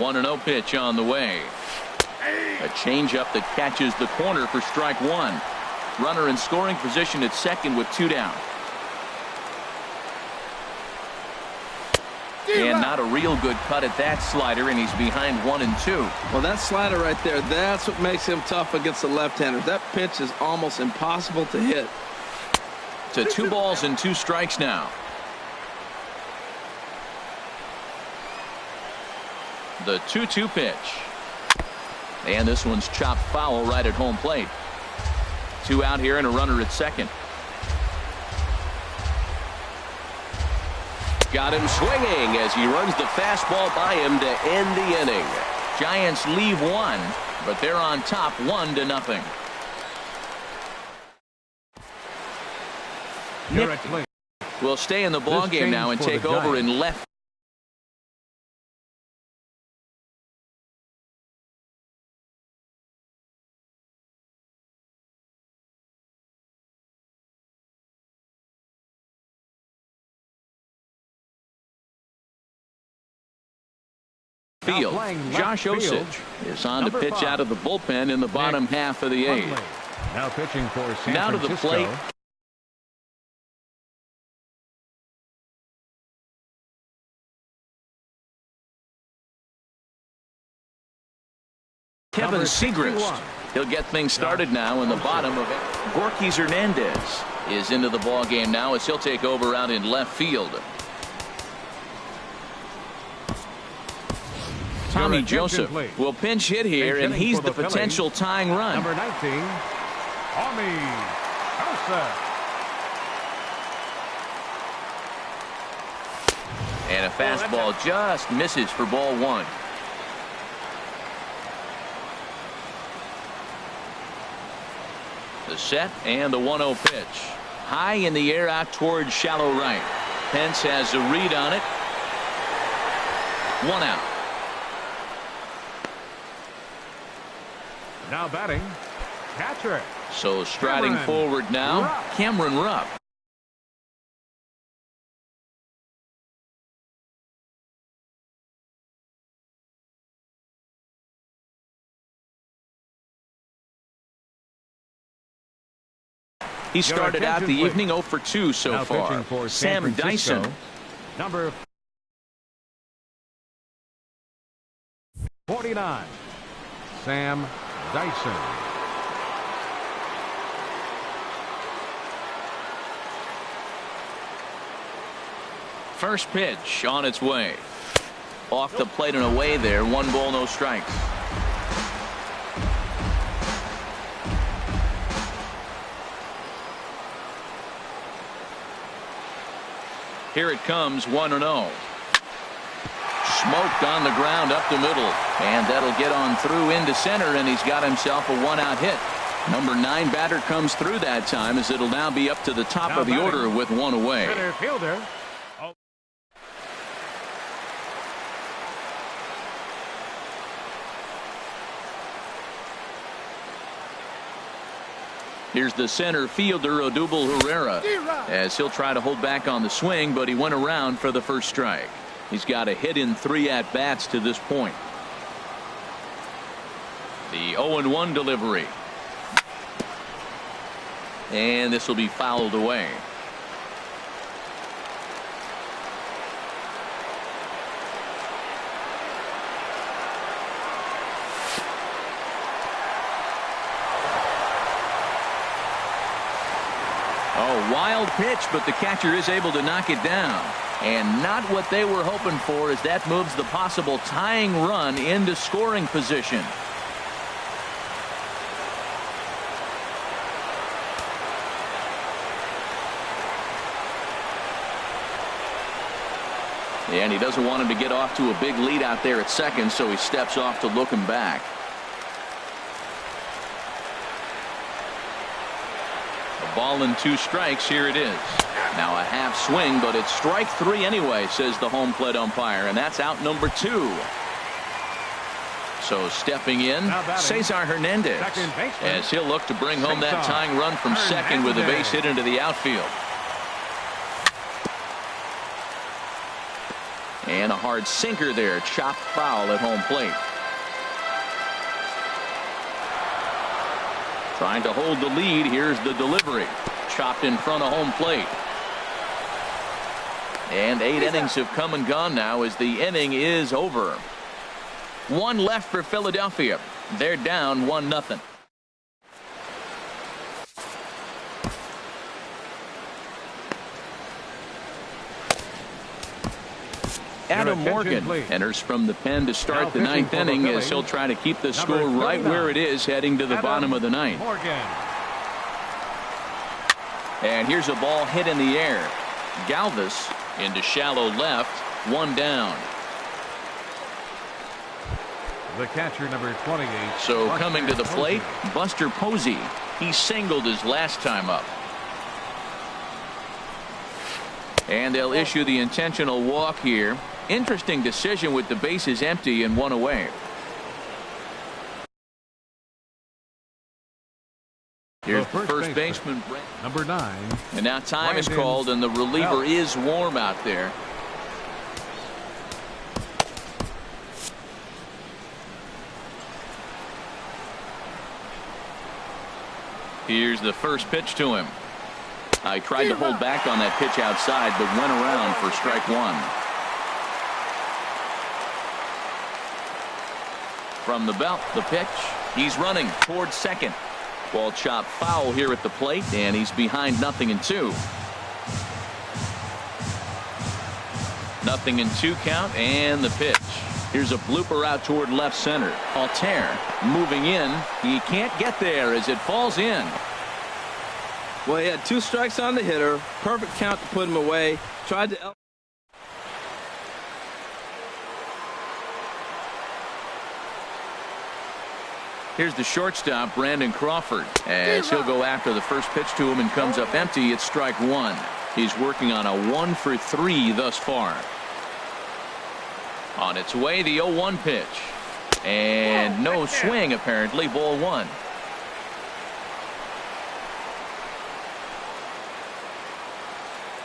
1-0 pitch on the way. A changeup that catches the corner for strike 1. Runner in scoring position at second with 2 down. And not a real good cut at that slider, and he's behind 1-2. Well, that slider right there, that's what makes him tough against the left-handers. That pitch is almost impossible to hit. To 2 balls and 2 strikes now. The 2-2 pitch. And this one's chopped foul right at home plate. 2 out here and a runner at second. Got him swinging as he runs the fastball by him to end the inning. Giants leave 1, but they're on top 1-0. Nick will stay in the ball game now and take over in left. Field. Josh Osich is on to pitch out of the bullpen in the bottom half of the 8th. Now pitching for San Now to the Francisco. plate. Kevin Segrist. He'll get things started now in the bottom of it. Gorkys Hernandez is into the ball game now as he'll take over out in left field. Tommy Joseph will pinch hit here, and he's the potential tying run. Number 19, Tommy Joseph. And a fastball just misses for ball one. The set and the 1-0 pitch. High in the air out towards shallow right. Pence has a read on it. 1 out. Now batting, catcher. So striding forward now, Cameron Rupp. He started out the evening 0 for 2 so far. Sam Dyson. Number 49, Sam Dyson. First pitch on its way. Off the plate and away there. 1 ball, no strikes. Here it comes, 1-0. Smoked on the ground up the middle, and that'll get on through into center, and he's got himself a 1-out hit. Number 9 batter comes through that time, as it'll now be up to the top of the order with 1 away. Center fielder. Here's the center fielder, Odubel Herrera, as he'll try to hold back on the swing, but he went around for the first strike. He's got a hit in 3 at-bats to this point. The 0-1 delivery. And this will be fouled away. Oh, wild pitch, but the catcher is able to knock it down. And not what they were hoping for, as that moves the possible tying run into scoring position. And he doesn't want him to get off to a big lead out there at second, so he steps off to look him back. Ball and 2 strikes. Here it is. Now a half swing, but it's strike 3 anyway, says the home plate umpire, and that's out number 2. So stepping in, Cesar Hernandez, as he'll look to bring home that tying run from second with a base hit into the outfield. And a hard sinker there, chopped foul at home plate. Trying to hold the lead. Here's the delivery. Chopped in front of home plate. And 8 innings have come and gone now as the inning is over. 1 left for Philadelphia. They're down 1-0. Adam Morgan enters from the pen to start the 9th inning, as he'll try to keep the score right where it is heading to the bottom of the 9th. And here's a ball hit in the air. Galvis into shallow left. 1 down. The catcher, number 28. So coming to the plate, Buster Posey. He singled his last time up. And they'll issue the intentional walk here. Interesting decision with the bases empty and 1 away. Here's the first baseman, number 9. And now time is called, and the reliever is warm out there. Here's the first pitch to him. I tried to hold back on that pitch outside, but went around for strike one. From the belt, the pitch. He's running towards second. Ball chopped foul here at the plate, and he's behind 0-2. 0-2 count, and the pitch. Here's a blooper out toward left center. Altair moving in. He can't get there as it falls in. Well, he had 2 strikes on the hitter. Perfect count to put him away. Tried to... Here's the shortstop, Brandon Crawford, as he'll go after the first pitch to him and comes up empty. It's strike one. He's working on a 1 for 3 thus far. On its way, the 0-1 pitch. And no swing, apparently. Ball one.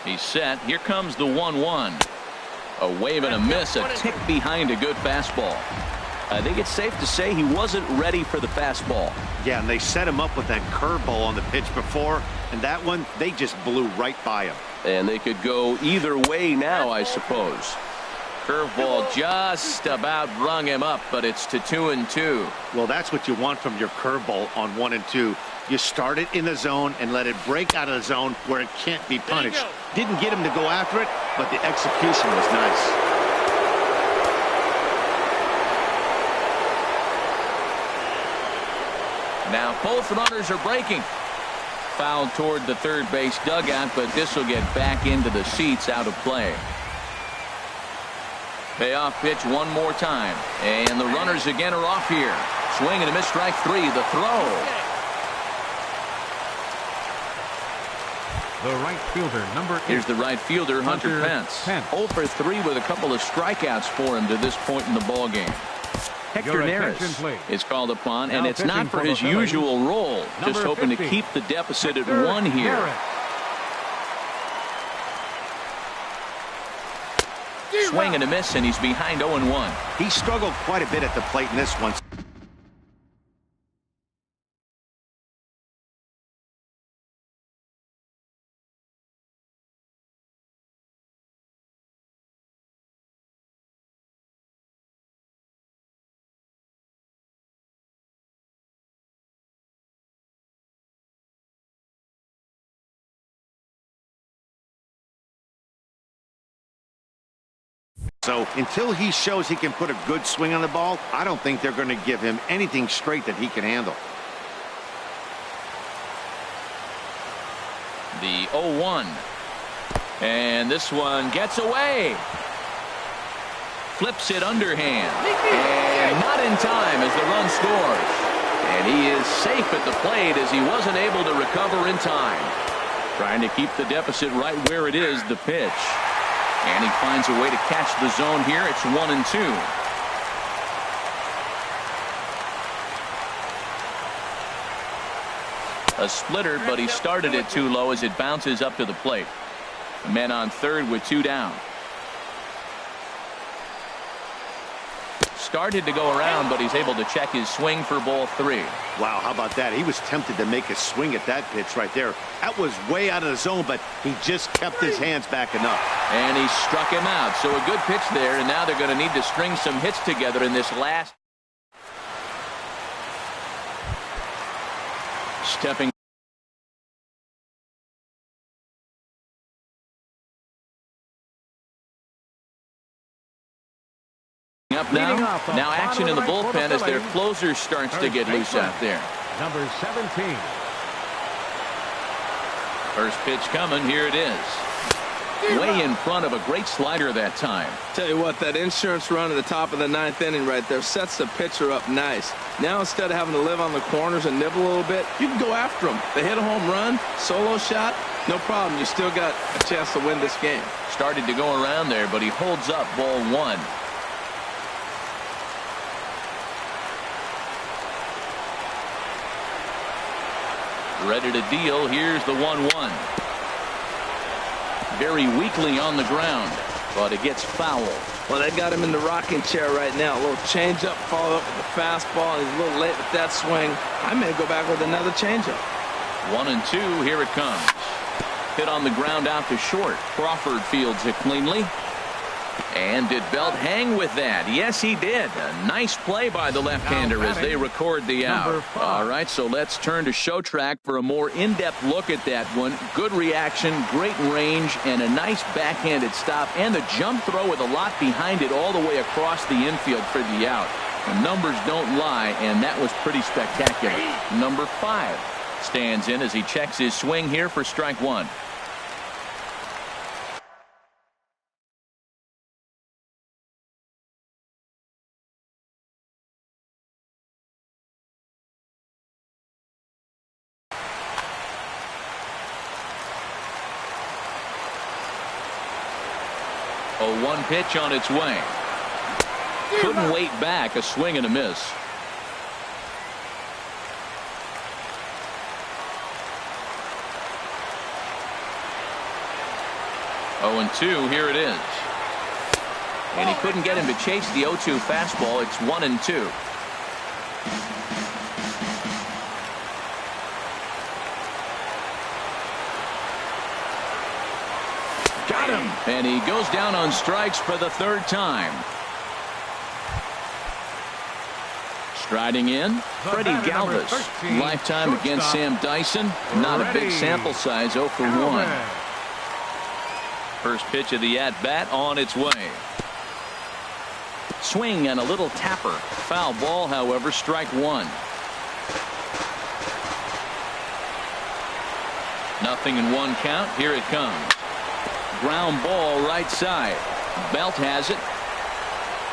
He's set. Here comes the 1-1. A wave and a miss, a tick behind a good fastball. I think it's safe to say he wasn't ready for the fastball. Yeah, and they set him up with that curveball on the pitch before, and that one, they just blew right by him. And they could go either way now, I suppose. Curveball just about rung him up, but it's to 2-2. Well, that's what you want from your curveball on 1 and 2. You start it in the zone and let it break out of the zone where it can't be punished. Didn't get him to go after it, but the execution was nice. Now both runners are breaking. Foul toward the third base dugout, but this will get back into the seats, out of play. Payoff pitch one more time. And the runners again are off here. Swing and a miss, strike 3. The throw. The right fielder, number 8. Here's the right fielder, Hunter Pence. 0 for 3 with a couple of strikeouts for him to this point in the ballgame. Hector Neris is called upon, and it's not for his usual role. Just hoping to keep the deficit at 1 here. Swing and a miss, and he's behind 0-1. He struggled quite a bit at the plate in this one. So until he shows he can put a good swing on the ball, I don't think they're going to give him anything straight that he can handle. The 0-1. And this one gets away. Flips it underhand. And not in time as the run scores. And he is safe at the plate as he wasn't able to recover in time. Trying to keep the deficit right where it is, the pitch. And he finds a way to catch the zone here. It's 1-2. A splitter, but he started it too low as it bounces up to the plate. A man on third with 2 down. Started to go around, but he's able to check his swing for ball 3. Wow, how about that? He was tempted to make a swing at that pitch right there. That was way out of the zone, but he just kept his hands back enough. And he struck him out. So a good pitch there, and now they're going to need to string some hits together in this last. Stepping up now action in the bullpen as their closer starts to get loose out there. Number 17. First pitch coming. Here it is. Way in front of a great slider that time. Tell you what, that insurance run at the top of the 9th inning right there sets the pitcher up nice. Now instead of having to live on the corners and nibble a little bit, you can go after them. They hit a home run, solo shot, no problem. You still got a chance to win this game. Started to go around there, but he holds up ball 1. Ready to deal. Here's the 1-1. Very weakly on the ground, but it gets foul. Well, they got him in the rocking chair right now. A little changeup followed up with the fastball, and he's a little late with that swing. I may go back with another changeup. 1-2. Here it comes. Hit on the ground out to short. Crawford fields it cleanly. And did Belt hang with that? Yes, he did. A nice play by the left-hander as they record the out. All right, so let's turn to Show Track for a more in-depth look at that one. Good reaction, great range, and a nice backhanded stop, and the jump throw with a lot behind it all the way across the infield for the out. The numbers don't lie, and that was pretty spectacular. Number 5 stands in as he checks his swing here for strike 1. A 1 pitch on its way. Couldn't wait back. A swing and a miss. Oh, and 2. Here it is. And he couldn't get him to chase the 0-2 fastball. It's 1-2. Got him. And he goes down on strikes for the 3rd time. Striding in, Freddie Galvis. Lifetime against Sam Dyson. Not a big sample size, 0 for 1. First pitch of the at-bat on its way. Swing and a little tapper. Foul ball, however, strike 1. 0-1 count. Here it comes. Ground ball right side. Belt has it.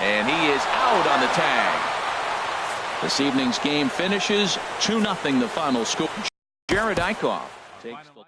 And he is out on the tag. This evening's game finishes 2-0 the final score. Jared Eichhoff takes the